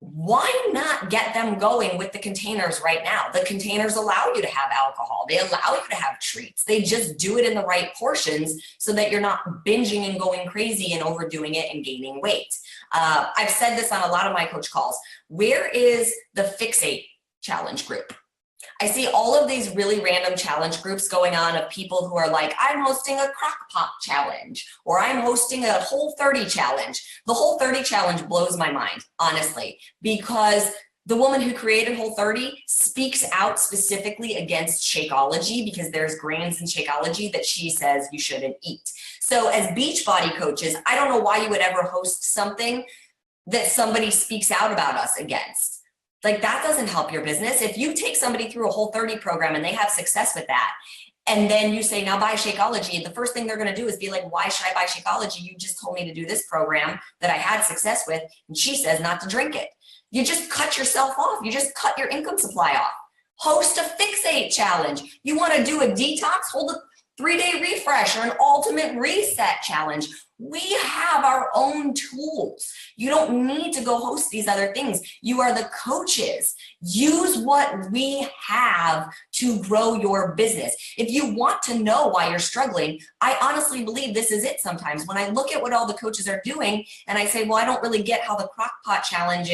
why not get them going with the containers right now? The containers allow you to have alcohol. They allow you to have treats. They just do it in the right portions so that you're not binging and going crazy and overdoing it and gaining weight. I've said this on a lot of my coach calls. Where is the Fixate challenge group? I see all of these really random challenge groups going on of people who are like, I'm hosting a crock pot challenge, or I'm hosting a Whole30 challenge. The Whole30 challenge blows my mind, honestly, because the woman who created Whole30 speaks out specifically against Shakeology, because there's grains in Shakeology that she says you shouldn't eat. So as Beachbody coaches, I don't know why you would ever host something that somebody speaks out about us against. Like, that doesn't help your business. If you take somebody through a Whole30 program and they have success with that, and then you say, now buy Shakeology, the first thing they're going to do is be like, why should I buy Shakeology? You just told me to do this program that I had success with, and she says not to drink it. You just cut yourself off. You just cut your income supply off. Host a Fixate challenge. You want to do a detox? Hold a 3-day refresh or an ultimate reset challenge. We have our own tools. You don't need to go host these other things. You are the coaches. Use what we have to grow your business. If you want to know why you're struggling, I honestly believe this is it sometimes. When I look at what all the coaches are doing and I say, well, I don't really get how the crock pot challenge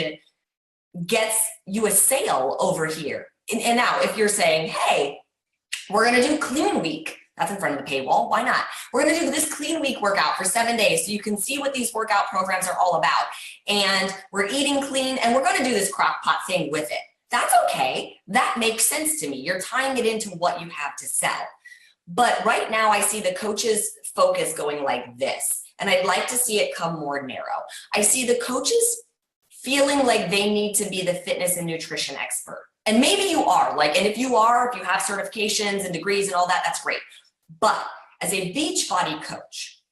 gets you a sale over here. And now if you're saying, hey, we're going to do clean week. That's in front of the paywall. Why not? We're going to do this clean week workout for 7 days so you can see what these workout programs are all about. And we're eating clean and we're going to do this crock pot thing with it. That's okay. That makes sense to me. You're tying it into what you have to sell. But right now I see the coaches' focus going like this, and I'd like to see it come more narrow. I see the coaches feeling like they need to be the fitness and nutrition expert. And maybe you are, and if you have certifications and degrees and all that, that's great. But as a Beachbody coach,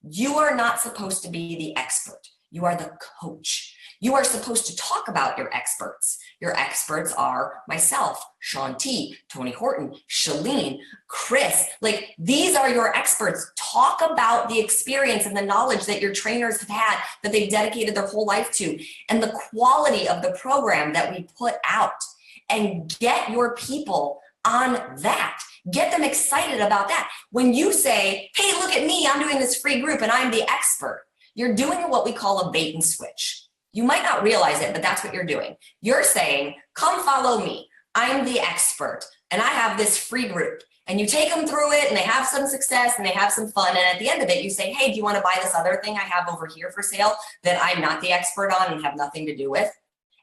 you are not supposed to be the expert. You are the coach. You are supposed to talk about your experts. Your experts are myself, Shaun T, Tony Horton, Shalene, Chris. These are your experts. Talk about the experience and the knowledge that your trainers have had, that they've dedicated their whole life to, and the quality of the program that we put out. And get your people on that. Get them excited about that. When you say, hey, look at me, I'm doing this free group and I'm the expert, you're doing what we call a bait and switch. You might not realize it, but that's what you're doing. You're saying, come follow me. I'm the expert and I have this free group. And you take them through it and they have some success and they have some fun. And at the end of it, you say, hey, do you want to buy this other thing I have over here for sale that I'm not the expert on and have nothing to do with?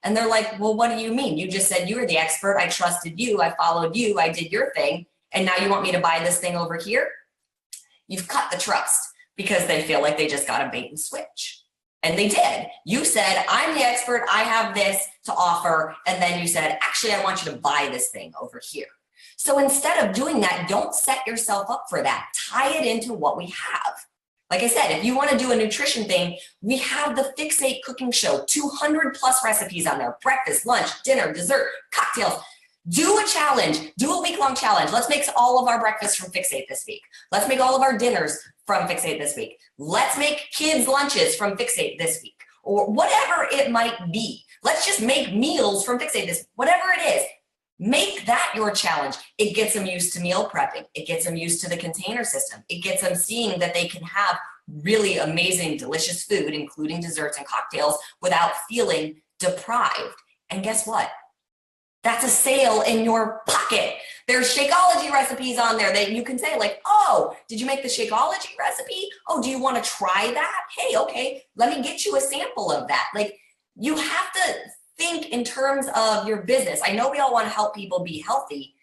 And they're like, well, what do you mean? You just said you were the expert. I trusted you. I followed you. I did your thing. And now you want me to buy this thing over here? You've cut the trust because they feel like they just got a bait and switch. And they did. You said, I'm the expert, I have this to offer. And then you said, actually, I want you to buy this thing over here. So instead of doing that, don't set yourself up for that. Tie it into what we have. Like I said, if you want to do a nutrition thing, we have the Fixate cooking show, 200 plus recipes on there, breakfast, lunch, dinner, dessert, cocktails. Do a challenge, do a week-long challenge. Let's make all of our breakfasts from Fixate this week. Let's make all of our dinners from Fixate this week. Let's make kids' lunches from Fixate this week, or whatever it might be. Let's just make meals from Fixate this, whatever it is. Make that your challenge. It gets them used to meal prepping. It gets them used to the container system. It gets them seeing that they can have really amazing, delicious food, including desserts and cocktails, without feeling deprived. And guess what? That's a sale in your pocket. There's Shakeology recipes on there that you can say like, oh, did you make the Shakeology recipe? Oh, do you want to try that? Hey, okay, let me get you a sample of that. Like, you have to think in terms of your business. I know we all want to help people be healthy,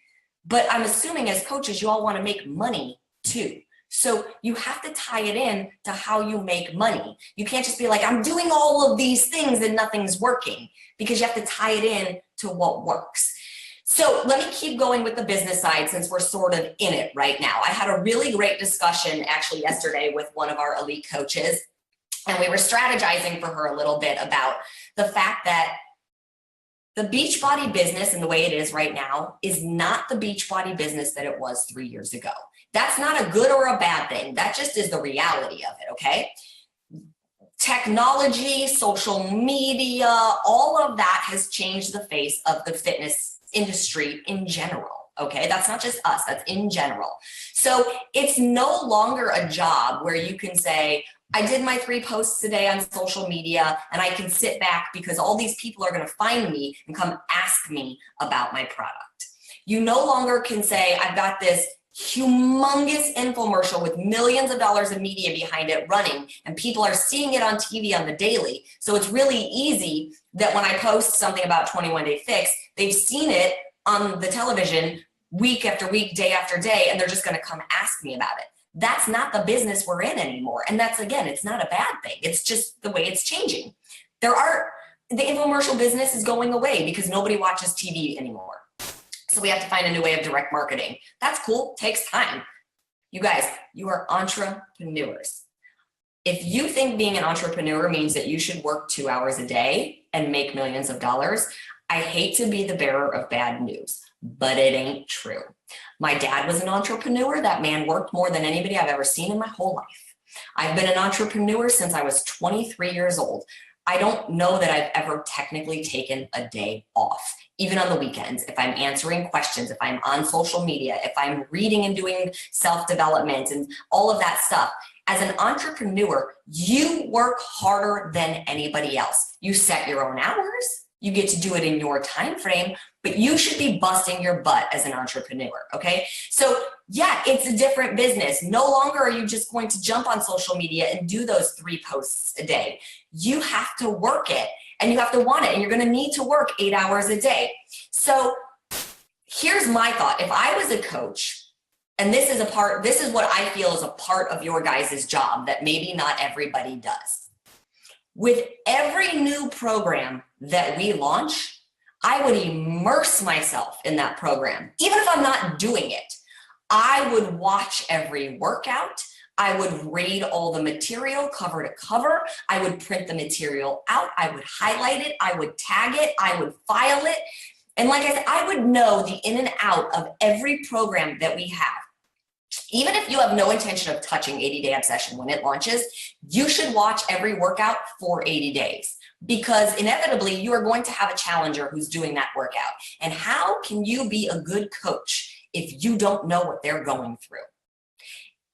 but I'm assuming as coaches, you all want to make money too. So you have to tie it in to how you make money. You can't just be like, I'm doing all of these things and nothing's working, because you have to tie it in to what works. So let me keep going with the business side since we're sort of in it right now. I had a really great discussion actually yesterday with one of our elite coaches, and we were strategizing for her a little bit about the fact that the Beachbody business and the way it is right now is not the Beachbody business that it was 3 years ago. That's not a good or a bad thing. That just is the reality of it, okay? Technology, social media, all of that has changed the face of the fitness industry in general, okay? That's not just us, that's in general. So it's no longer a job where you can say, I did my 3 posts today on social media and I can sit back because all these people are going to find me and come ask me about my product. You no longer can say, I've got this humongous infomercial with millions of dollars of media behind it running, and people are seeing it on TV on the daily. So it's really easy that when I post something about 21 Day Fix, they've seen it on the television week after week, day after day, and they're just going to come ask me about it. That's not the business we're in anymore. And that's, again, it's not a bad thing. It's just the way it's changing. The infomercial business is going away because nobody watches TV anymore. So we have to find a new way of direct marketing. That's cool, takes time. You guys, you are entrepreneurs. If you think being an entrepreneur means that you should work 2 hours a day and make millions of dollars, I hate to be the bearer of bad news, but it ain't true. My dad was an entrepreneur. That man worked more than anybody I've ever seen in my whole life. I've been an entrepreneur since I was 23 years old. I don't know that I've ever technically taken a day off, even on the weekends. If I'm answering questions, if I'm on social media, if I'm reading and doing self-development and all of that stuff. As an entrepreneur, you work harder than anybody else. You set your own hours. You get to do it in your time frame, but you should be busting your butt as an entrepreneur, okay? So yeah, it's a different business. No longer are you just going to jump on social media and do those 3 posts a day. You have to work it and you have to want it, and you're gonna need to work 8 hours a day. So here's my thought. If I was a coach, and this is what I feel is a part of your guys' job that maybe not everybody does. With every new program that we launch, I would immerse myself in that program. Even if I'm not doing it, I would watch every workout. I would read all the material cover to cover. I would print the material out. I would highlight it. I would tag it. I would file it. And like I said, I would know the in and out of every program that we have. Even if you have no intention of touching 80-Day Obsession when it launches, you should watch every workout for 80 days because inevitably you are going to have a challenger who's doing that workout. And how can you be a good coach if you don't know what they're going through?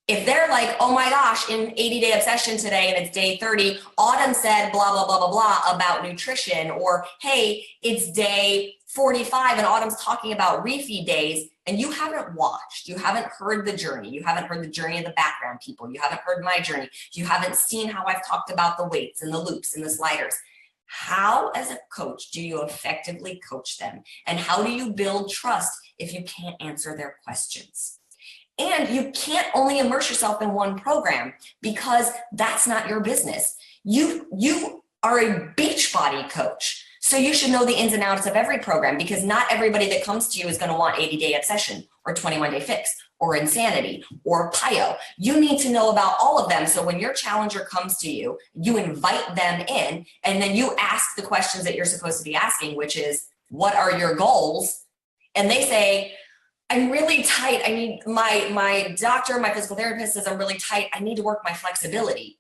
If they're like, oh my gosh, in 80-Day Obsession today and it's day 30, Autumn said blah, blah, blah, blah, blah about nutrition, or hey, it's day 45 and Autumn's talking about refeed days, and you haven't watched, you haven't heard the journey, you haven't heard the journey of the background people, you haven't heard my journey, you haven't seen how I've talked about the weights and the loops and the sliders. How, as a coach, do you effectively coach them? And how do you build trust if you can't answer their questions? And you can't only immerse yourself in one program because that's not your business. You are a Beachbody coach. So you should know the ins and outs of every program, because not everybody that comes to you is going to want 80-day obsession or 21-day fix or insanity or PIO. You need to know about all of them. So when your challenger comes to you, you invite them in, and then you ask the questions that you're supposed to be asking, which is, what are your goals? And they say, I'm really tight. I need my doctor, my physical therapist says I'm really tight. I need to work my flexibility.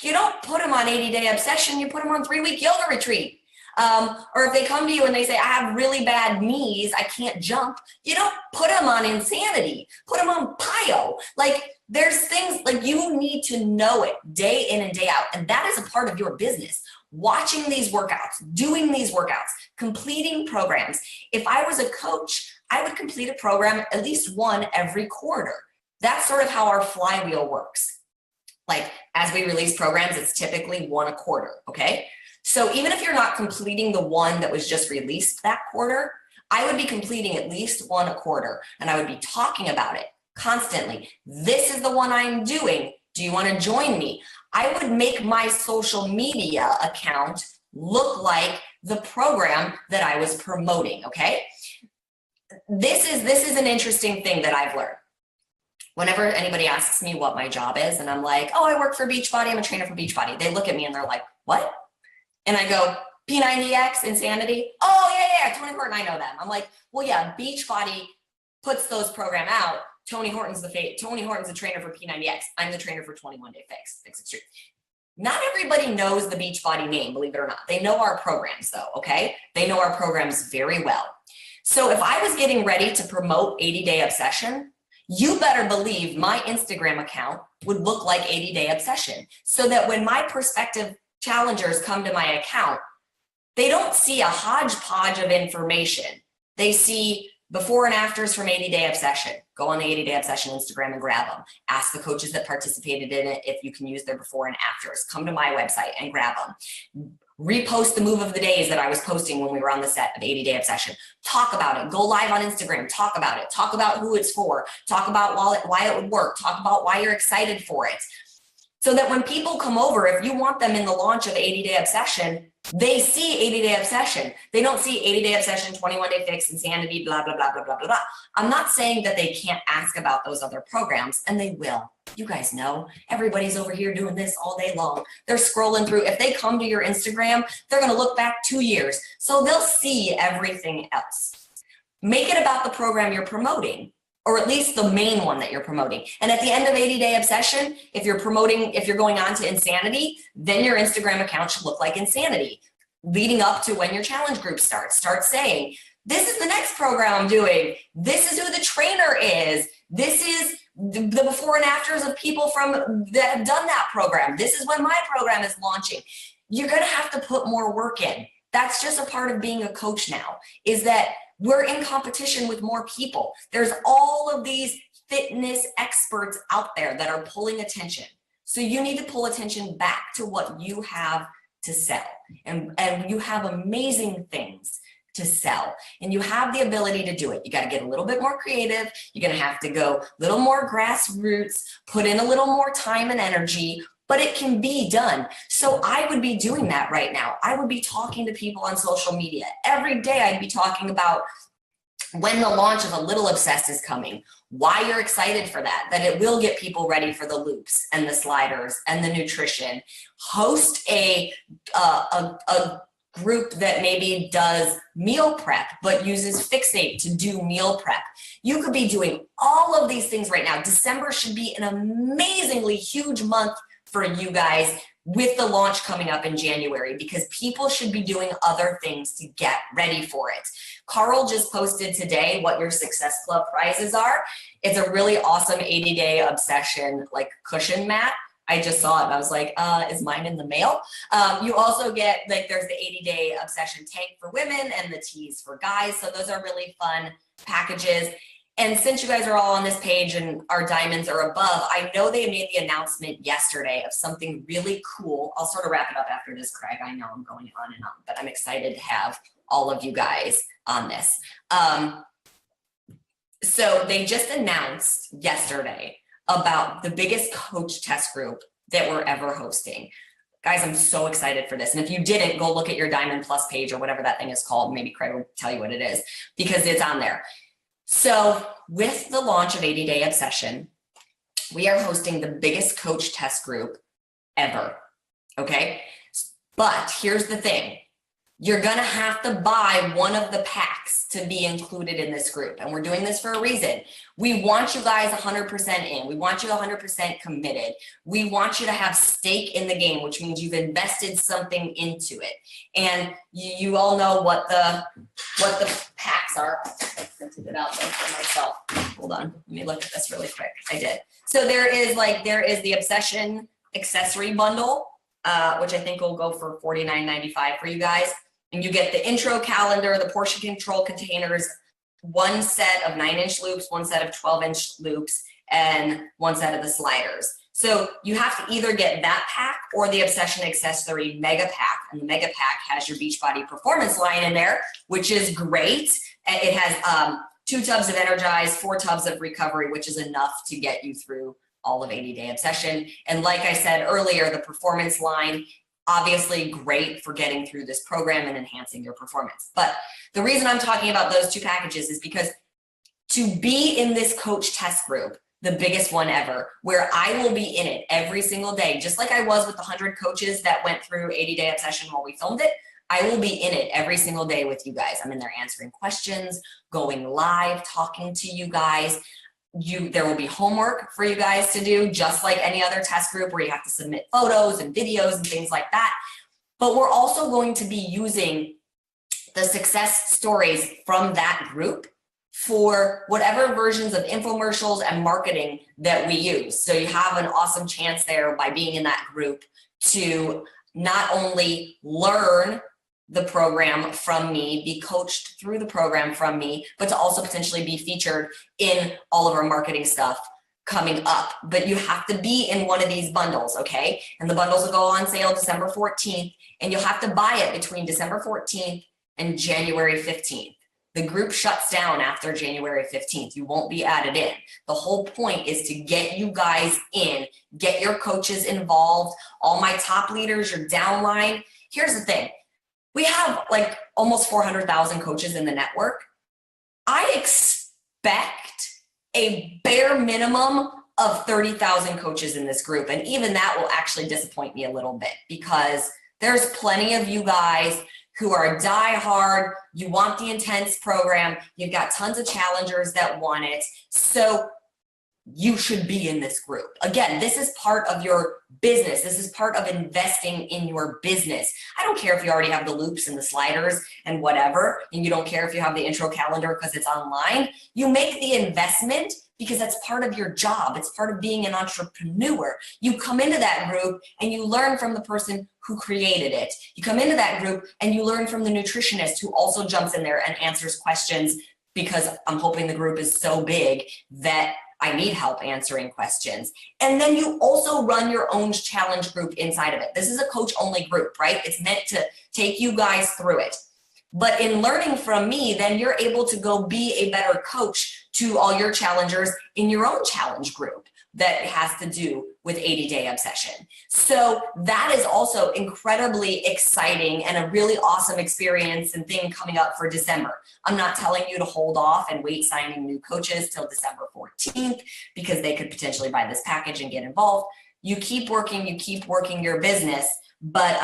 You don't put them on 80-day obsession, you put them on 3-week yoga retreat. Or if they come to you and they say, I have really bad knees, I can't jump, you don't put them on insanity, put them on PIO. Like, there's things, like, you need to know it day in and day out. And that is a part of your business. Watching these workouts, doing these workouts, completing programs. If I was a coach, I would complete a program, at least one every quarter. That's sort of how our flywheel works. Like, as we release programs, it's typically one a quarter, okay? So even if you're not completing the one that was just released that quarter, I would be completing at least one a quarter, and I would be talking about it constantly. This is the one I'm doing. Do you want to join me? I would make my social media account look like the program that I was promoting, okay? This is an interesting thing that I've learned. Whenever anybody asks me what my job is, and I'm like, oh, I work for Beachbody, I'm a trainer for Beachbody, they look at me and they're like, what? And I go, P90X, Insanity? Oh, yeah, Tony Horton, I know them. I'm like, well, yeah, Beachbody puts those program out. Tony Horton's the trainer for P90X. I'm the trainer for 21-Day Fix Extreme. Not everybody knows the Beachbody name, believe it or not. They know our programs though, okay? They know our programs very well. So if I was getting ready to promote 80-Day Obsession, you better believe my Instagram account would look like 80-Day Obsession, so that when my prospective challengers come to my account, they don't see a hodgepodge of information. They see before and afters from 80-Day Obsession. Go on the 80-Day Obsession Instagram and grab them. Ask the coaches that participated in it if you can use their before and afters. Come to my website and grab them. Repost the move of the days that I was posting when we were on the set of 80-Day Obsession. Talk about it. Go live on Instagram. Talk about it. Talk about who it's for. Talk about why it would work. Talk about why you're excited for it. So that when people come over, if you want them in the launch of 80-Day Obsession, they see 80-Day Obsession. They don't see 80-Day Obsession, 21-Day Fix, Insanity, blah, blah, blah, blah, blah, blah, blah. I'm not saying that they can't ask about those other programs, and they will. You guys know, everybody's over here doing this all day long. They're scrolling through. If they come to your Instagram, they're going to look back 2 years. So they'll see everything else. Make it about the program you're promoting, or at least the main one that you're promoting. And at the end of 80-Day Obsession, if you're going on to Insanity, then your Instagram account should look like Insanity. Leading up to when your challenge group starts, start saying, this is the next program I'm doing. This is who the trainer is. This is the before and afters of people that have done that program. This is when my program is launching. You're going to have to put more work in. That's just a part of being a coach now, is that we're in competition with more people. There's all of these fitness experts out there that are pulling attention. So you need to pull attention back to what you have to sell. And you have amazing things to sell, and you have the ability to do it. You got to get a little bit more creative. You're going to have to go a little more grassroots, put in a little more time and energy, but it can be done. So I would be doing that right now. I would be talking to people on social media. Every day I'd be talking about when the launch of A Little Obsessed is coming, why you're excited for that it will get people ready for the loops and the sliders and the nutrition. Host a group that maybe does meal prep but uses Fixate to do meal prep. You could be doing all of these things right now. December should be an amazingly huge month for you guys with the launch coming up in January, because people should be doing other things to get ready for it. Carl just posted today what your Success Club prizes are. It's a really awesome 80-Day Obsession like cushion mat. I just saw it and I was like, is mine in the mail? You also get, like, there's the 80-Day Obsession tank for women and the tees for guys. So those are really fun packages. And since you guys are all on this page and our diamonds are above, I know they made the announcement yesterday of something really cool. I'll sort of wrap it up after this, Craig. I know I'm going on and on, but I'm excited to have all of you guys on this. So they just announced yesterday about the biggest coach test group that we're ever hosting. Guys, I'm so excited for this. And if you didn't, go look at your Diamond Plus page or whatever that thing is called. Maybe Craig will tell you what it is because it's on there. So with the launch of 80-Day Obsession, we are hosting the biggest coach test group ever, okay? But here's the thing. You're gonna have to buy one of the packs to be included in this group. And we're doing this for a reason. We want you guys 100% in. We want you 100% committed. We want you to have stake in the game, which means you've invested something into it. And you all know what the packs are. I printed it out there for myself. Hold on, let me look at this really quick. I did. So there is the Obsession accessory bundle, which I think will go for $49.95 for you guys. And you get the intro calendar, the portion control containers, one set of 9-inch loops, one set of 12-inch loops, and one set of the sliders. So you have to either get that pack or the Obsession Accessory Mega Pack. And the Mega Pack has your Beachbody Performance line in there, which is great. It has 2 tubs of Energize, 4 tubs of Recovery, which is enough to get you through all of 80-Day Obsession. And like I said earlier, the Performance line, obviously great for getting through this program and enhancing your performance. But the reason I'm talking about those 2 packages is because to be in this coach test group, the biggest one ever, where I will be in it every single day, just like I was with the 100 coaches that went through 80-Day Obsession while we filmed it, I will be in it every single day with you guys. I'm in there answering questions, going live, talking to you guys. There will be homework for you guys to do, just like any other test group where you have to submit photos and videos and things like that. But we're also going to be using the success stories from that group for whatever versions of infomercials and marketing that we use. So you have an awesome chance there by being in that group to not only learn the program from me, be coached through the program from me, but to also potentially be featured in all of our marketing stuff coming up. But you have to be in one of these bundles, okay? And the bundles will go on sale December 14th, and you'll have to buy it between December 14th and January 15th. The group shuts down after January 15th. You won't be added in. The whole point is to get you guys in, get your coaches involved, all my top leaders, your downline. Here's the thing. We have like almost 400,000 coaches in the network. I expect a bare minimum of 30,000 coaches in this group. And even that will actually disappoint me a little bit because there's plenty of you guys who are diehard. You want the intense program. You've got tons of challengers that want it. So you should be in this group. Again, this is part of your business. This is part of investing in your business. I don't care if you already have the loops and the sliders and whatever, and you don't care if you have the intro calendar because it's online. You make the investment because that's part of your job. It's part of being an entrepreneur. You come into that group and you learn from the person who created it. You come into that group and you learn from the nutritionist who also jumps in there and answers questions, because I'm hoping the group is so big that I need help answering questions. And then you also run your own challenge group inside of it. This is a coach only group, right? It's meant to take you guys through it. But in learning from me, then you're able to go be a better coach to all your challengers in your own challenge group that has to do with 80-Day Obsession. So that is also incredibly exciting and a really awesome experience and thing coming up for December. I'm not telling you to hold off and wait signing new coaches till December 14th because they could potentially buy this package and get involved. You keep working your business, but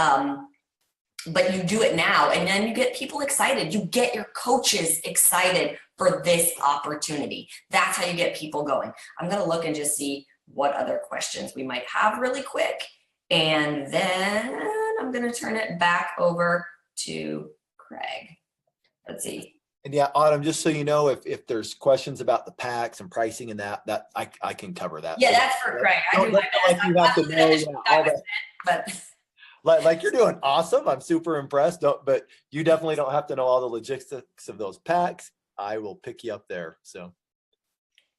you do it now, and then you get people excited. You get your coaches excited for this opportunity. That's how you get people going. I'm going to look and just see what other questions we might have really quick. And then I'm going to turn it back over to Craig. Let's see. And yeah, Autumn, just so you know, if there's questions about the packs and pricing and that I can cover that. Yeah, that's for Craig. I do my best. You have to know all that. But like you're doing awesome. I'm super impressed. But you definitely don't have to know all the logistics of those packs. I will pick you up there. So.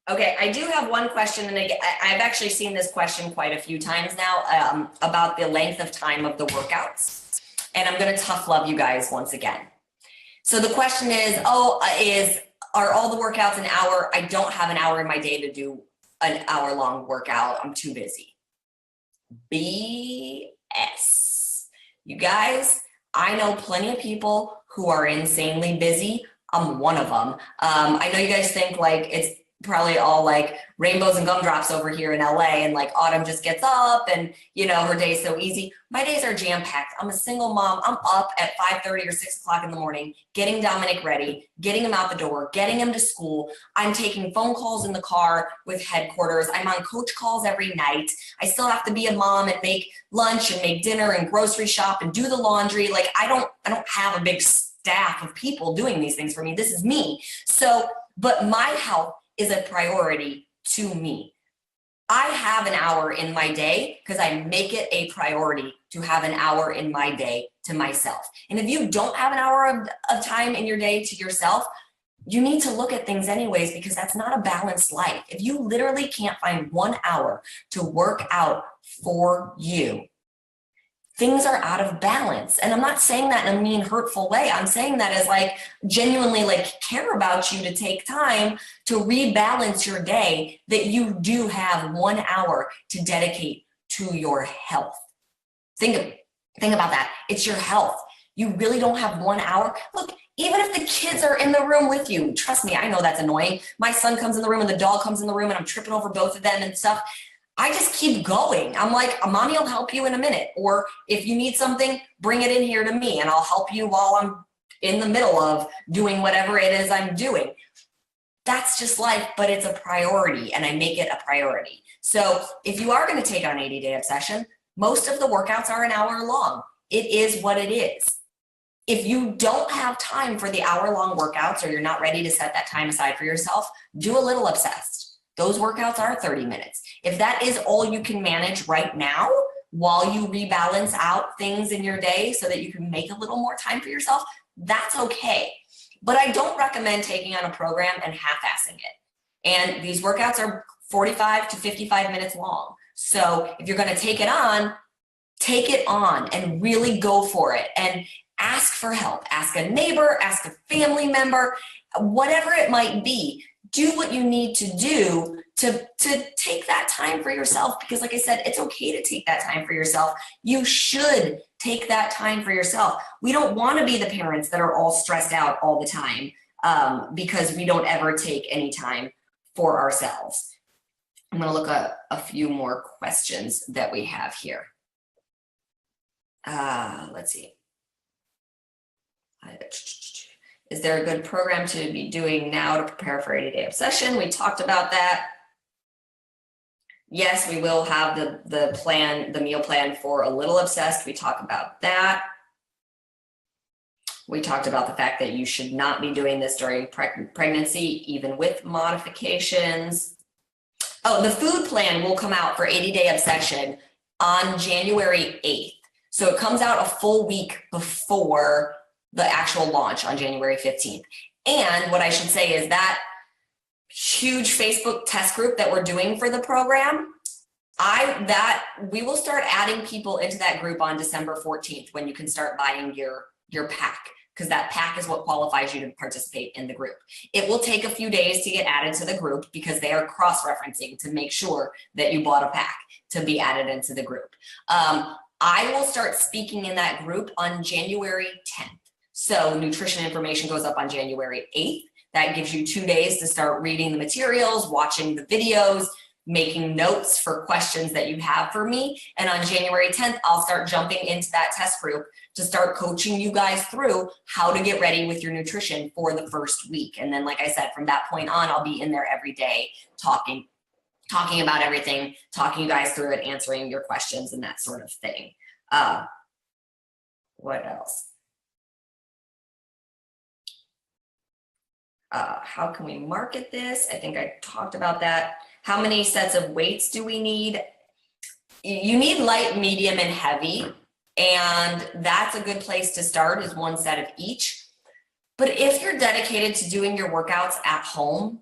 Okay, I do have one question, and I've actually seen this question quite a few times now about the length of time of the workouts, and I'm going to tough love you guys once again. So the question is, are all the workouts an hour? I don't have an hour in my day to do an hour-long workout. I'm too busy. BS. You guys, I know plenty of people who are insanely busy. I'm one of them. I know you guys think like it's probably all like rainbows and gumdrops over here in LA, and like Autumn just gets up and her day's so easy. My days are jam-packed. I'm a single mom. I'm up at 5:30 or 6 o'clock in the morning, getting Dominic ready, getting him out the door, getting him to school. I'm taking phone calls in the car with headquarters. I'm on coach calls every night. I still have to be a mom and make lunch and make dinner and grocery shop and do the laundry. Like I don't have a big staff of people doing these things for me. This is me. So, but my health is a priority to me. I have an hour in my day because I make it a priority to have an hour in my day to myself. And if you don't have an hour of time in your day to yourself, you need to look at things anyways, because that's not a balanced life. If you literally can't find 1 hour to work out for you, things are out of balance. And I'm not saying that in a mean, hurtful way. I'm saying that as like genuinely like care about you to take time to rebalance your day, that you do have 1 hour to dedicate to your health. Think about that. It's your health. You really don't have 1 hour. Look, even if the kids are in the room with you, trust me, I know that's annoying. My son comes in the room and the dog comes in the room and I'm tripping over both of them and stuff. I just keep going. I'm like, mommy will help you in a minute. Or if you need something, bring it in here to me and I'll help you while I'm in the middle of doing whatever it is I'm doing. That's just life, but it's a priority and I make it a priority. So if you are going to take on 80-day obsession, most of the workouts are an hour long. It is what it is. If you don't have time for the hour-long workouts or you're not ready to set that time aside for yourself, do a little obsessed. Those workouts are 30 minutes. If that is all you can manage right now while you rebalance out things in your day so that you can make a little more time for yourself, that's okay. But I don't recommend taking on a program and half-assing it. And these workouts are 45 to 55 minutes long. So if you're going to take it on and really go for it and ask for help. Ask a neighbor, ask a family member, whatever it might be. Do what you need to do to take that time for yourself, because like I said, it's okay to take that time for yourself. You should take that time for yourself. We don't want to be the parents that are all stressed out all the time because we don't ever take any time for ourselves. I'm going to look at a few more questions that we have here. Let's see. Is there a good program to be doing now to prepare for 80-day obsession? We talked about that. Yes, we will have the meal plan for A Little Obsessed. We talk about that. We talked about the fact that you should not be doing this during pregnancy, even with modifications. Oh, the food plan will come out for 80-day obsession on January 8th. So it comes out a full week before the actual launch on January 15th. And what I should say is that huge Facebook test group that we're doing for the program, we will start adding people into that group on December 14th when you can start buying your pack, because that pack is what qualifies you to participate in the group. It will take a few days to get added to the group because they are cross-referencing to make sure that you bought a pack to be added into the group. I will start speaking in that group on January 10th. So nutrition information goes up on January 8th. That gives you 2 days to start reading the materials, watching the videos, making notes for questions that you have for me. And on January 10th, I'll start jumping into that test group to start coaching you guys through how to get ready with your nutrition for the first week. And then, like I said, from that point on, I'll be in there every day talking about everything, talking you guys through it, answering your questions and that sort of thing. What else? How can we market this? I think I talked about that. How many sets of weights do we need? You need light, medium, and heavy. And that's a good place to start, is 1 set of each. But if you're dedicated to doing your workouts at home,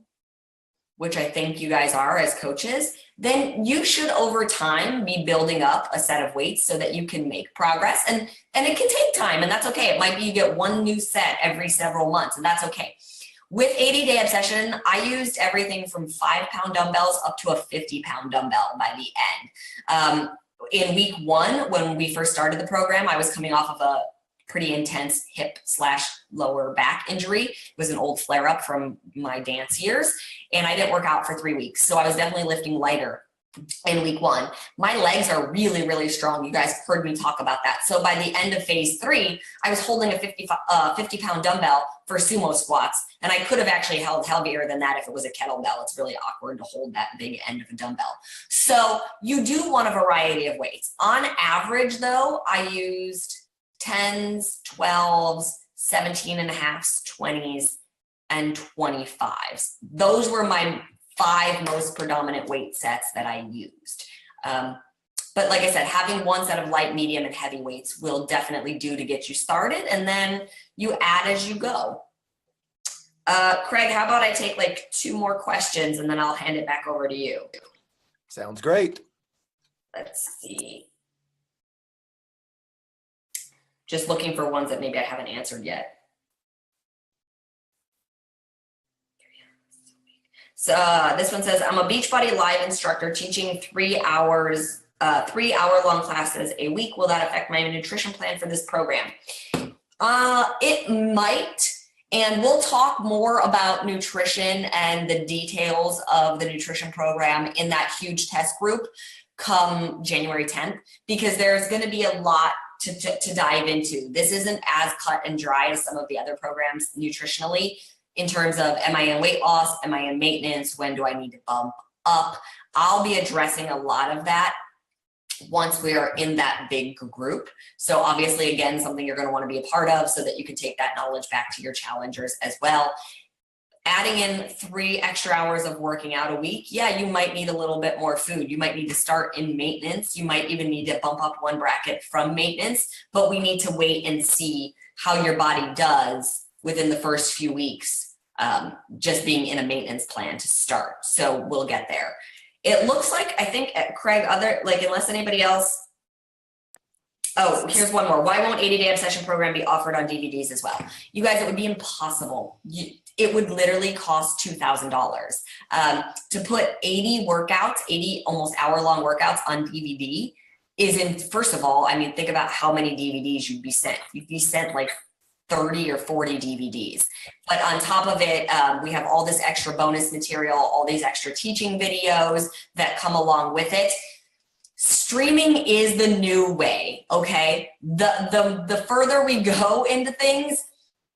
which I think you guys are as coaches, then you should over time be building up a set of weights so that you can make progress. And it can take time, and that's okay. It might be you get 1 new set every several months, and that's okay. With 80-day obsession, I used everything from 5-pound dumbbells up to a 50-pound dumbbell by the end. in week 1, when we first started the program, I was coming off of a pretty intense hip/lower back injury. It was an old flare up from my dance years, and I didn't work out for 3 weeks. So I was definitely lifting lighter in week 1. My legs are really, really strong. You guys heard me talk about that. So by the end of phase 3, I was holding a 50-pound dumbbell for sumo squats. And I could have actually held heavier than that if it was a kettlebell. It's really awkward to hold that big end of a dumbbell. So you do want a variety of weights. On average though, I used 10s, 12s, 17.5s, 20s, and 25s. Those were my 5 most predominant weight sets that I used. But like I said, having one set of light, medium, and heavy weights will definitely do to get you started, and then you add as you go. Craig, how about I take like 2 more questions and then I'll hand it back over to you. Sounds great. Let's see. Just looking for ones that maybe I haven't answered yet. So this one says, I'm a Beachbody Live instructor teaching 3 hours, 3-hour-long classes a week. Will that affect my nutrition plan for this program? It might, and we'll talk more about nutrition and the details of the nutrition program in that huge test group come January 10th, because there's going to be a lot to dive into. This isn't as cut and dry as some of the other programs nutritionally, in terms of, am I in weight loss? Am I in maintenance? When do I need to bump up? I'll be addressing a lot of that once we are in that big group. So obviously, again, something you're going to want to be a part of so that you can take that knowledge back to your challengers as well. Adding in 3 extra hours of working out a week, yeah, you might need a little bit more food. You might need to start in maintenance. You might even need to bump up 1 bracket from maintenance, but we need to wait and see how your body does within the first few weeks, just being in a maintenance plan to start. So we'll get there. It looks like, I think, Craig, unless anybody else. Oh, here's one more. Why won't 80-day obsession program be offered on DVDs as well? You guys, it would be impossible. It would literally cost $2,000. To put 80 workouts, 80 almost hour-long workouts on DVD first of all, I mean, think about how many DVDs you'd be sent. You'd be sent like 30 or 40 DVDs. But on top of it, we have all this extra bonus material, all these extra teaching videos that come along with it. Streaming is the new way, okay? The further we go into things,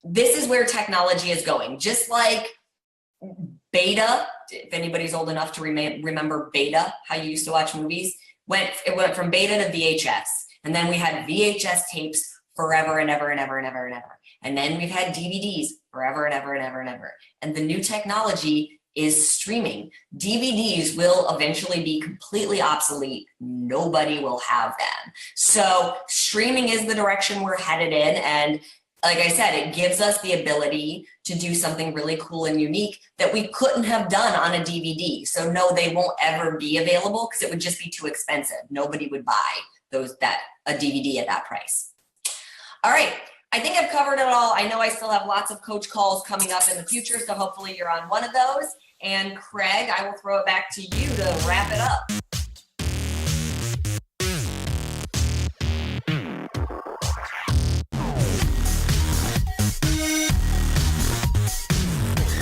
this is where technology is going. Just like Beta, if anybody's old enough to remember Beta, how you used to watch movies, it went from Beta to VHS. And then we had VHS tapes forever and ever and ever and ever and ever. And then we've had DVDs forever and ever and ever and ever. And the new technology is streaming. DVDs will eventually be completely obsolete. Nobody will have them. So streaming is the direction we're headed in. And like I said, it gives us the ability to do something really cool and unique that we couldn't have done on a DVD. So no, they won't ever be available because it would just be too expensive. Nobody would buy a DVD at that price. All right, I think I've covered it all. I know I still have lots of coach calls coming up in the future, so hopefully you're on one of those. And Craig, I will throw it back to you to wrap it up.